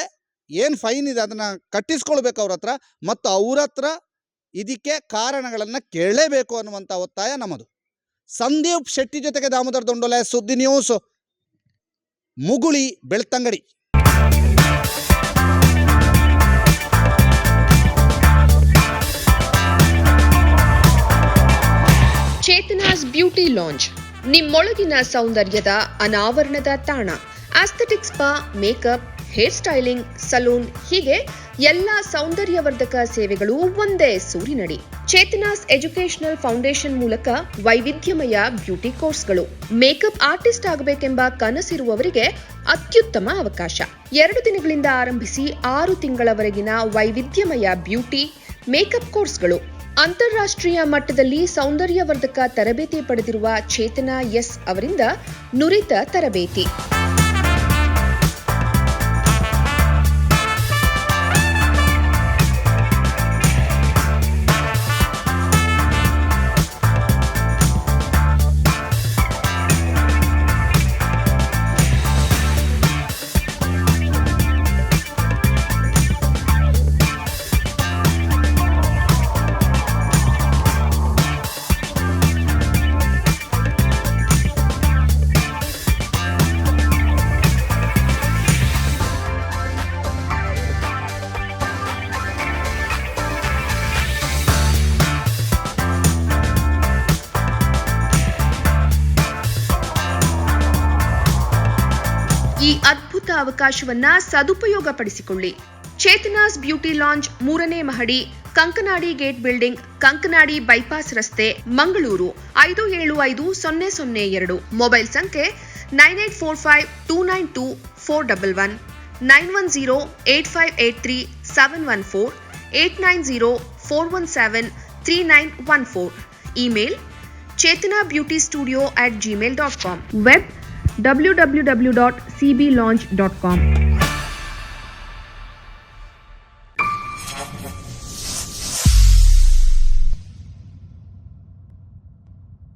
ಏನು ಫೈನ್ ಇದೆ ಅದನ್ನು ಕಟ್ಟಿಸ್ಕೊಳ್ಬೇಕು ಅವ್ರ ಹತ್ರ, ಮತ್ತು ಅವ್ರ ಹತ್ರ ಇದಕ್ಕೆ ಕಾರಣಗಳನ್ನು ಕೇಳಲೇಬೇಕು ಅನ್ನುವಂಥ ಒತ್ತಾಯ ನಮ್ಮದು. ಸಂದೀಪ್ ಶೆಟ್ಟಿ ಜೊತೆಗೆ ದಾಮೋದರ ದೊಂಡೋಲೆ, ಸುದ್ದಿ ನ್ಯೂಸ್, ಮುಗುಳಿ, ಬೆಳ್ತಂಗಡಿ. ಚೇತನಾಸ್ ಬ್ಯೂಟಿ ಲಾಂಜ್, ನಿಮ್ಮೊಳಗಿನ ಸೌಂದರ್ಯದ ಅನಾವರಣದ ತಾಣ. Aesthetic spa, makeup, hair styling, salon, ಹೀಗೆ ಎಲ್ಲ ಸೌಂದರ್ಯವರ್ಧಕ ಸೇವೆಗಳು ಒಂದೇ ಸೂರಿನಡಿ. ಚೇತನಾಸ್ ಎಜುಕೇಶನಲ್ ಫೌಂಡೇಶನ್ ಮೂಲಕ ವೈವಿಧ್ಯಮಯ ಬ್ಯೂಟಿ ಕೋರ್ಸ್ಗಳು. ಮೇಕಪ್ ಆರ್ಟಿಸ್ಟ್ ಆಗಬೇಕೆಂಬ ಕನಸಿರುವವರಿಗೆ ಅತ್ಯುತ್ತಮ ಅವಕಾಶ. 2 ದಿನಗಳಿಂದ ಆರಂಭಿಸಿ 6 ತಿಂಗಳವರೆಗಿನ ವೈವಿಧ್ಯಮಯ ಬ್ಯೂಟಿ, ಮೇಕಪ್ ಕೋರ್ಸ್ಗಳು. ಅಂತಾರಾಷ್ಟ್ರೀಯ ಮಟ್ಟದಲ್ಲಿ ಸೌಂದರ್ಯವರ್ಧಕ ತರಬೇತಿ ಪಡೆದಿರುವ ಚೇತನಾ ಎಸ್ ಅವರಿಂದ ನುರಿತ ತರಬೇತಿ. ಈ ಅದ್ಭುತ ಅವಕಾಶವನ್ನ ಸದುಪಯೋಗಪಡಿಸಿಕೊಳ್ಳಿ. ಚೇತನಾಸ್ ಬ್ಯೂಟಿ ಲಾಂಜ್, 3ನೇ ಮಹಡಿ, Kankanadi gate building, Kankanadi bypass ರಸ್ತೆ, ಮಂಗಳೂರು 575002. ಮೊಬೈಲ್ ಸಂಖ್ಯೆ 9845292411, 9108583714, 8904173914. Email chetanabeautystudio@gmail.com. Web www.cblaunch.com.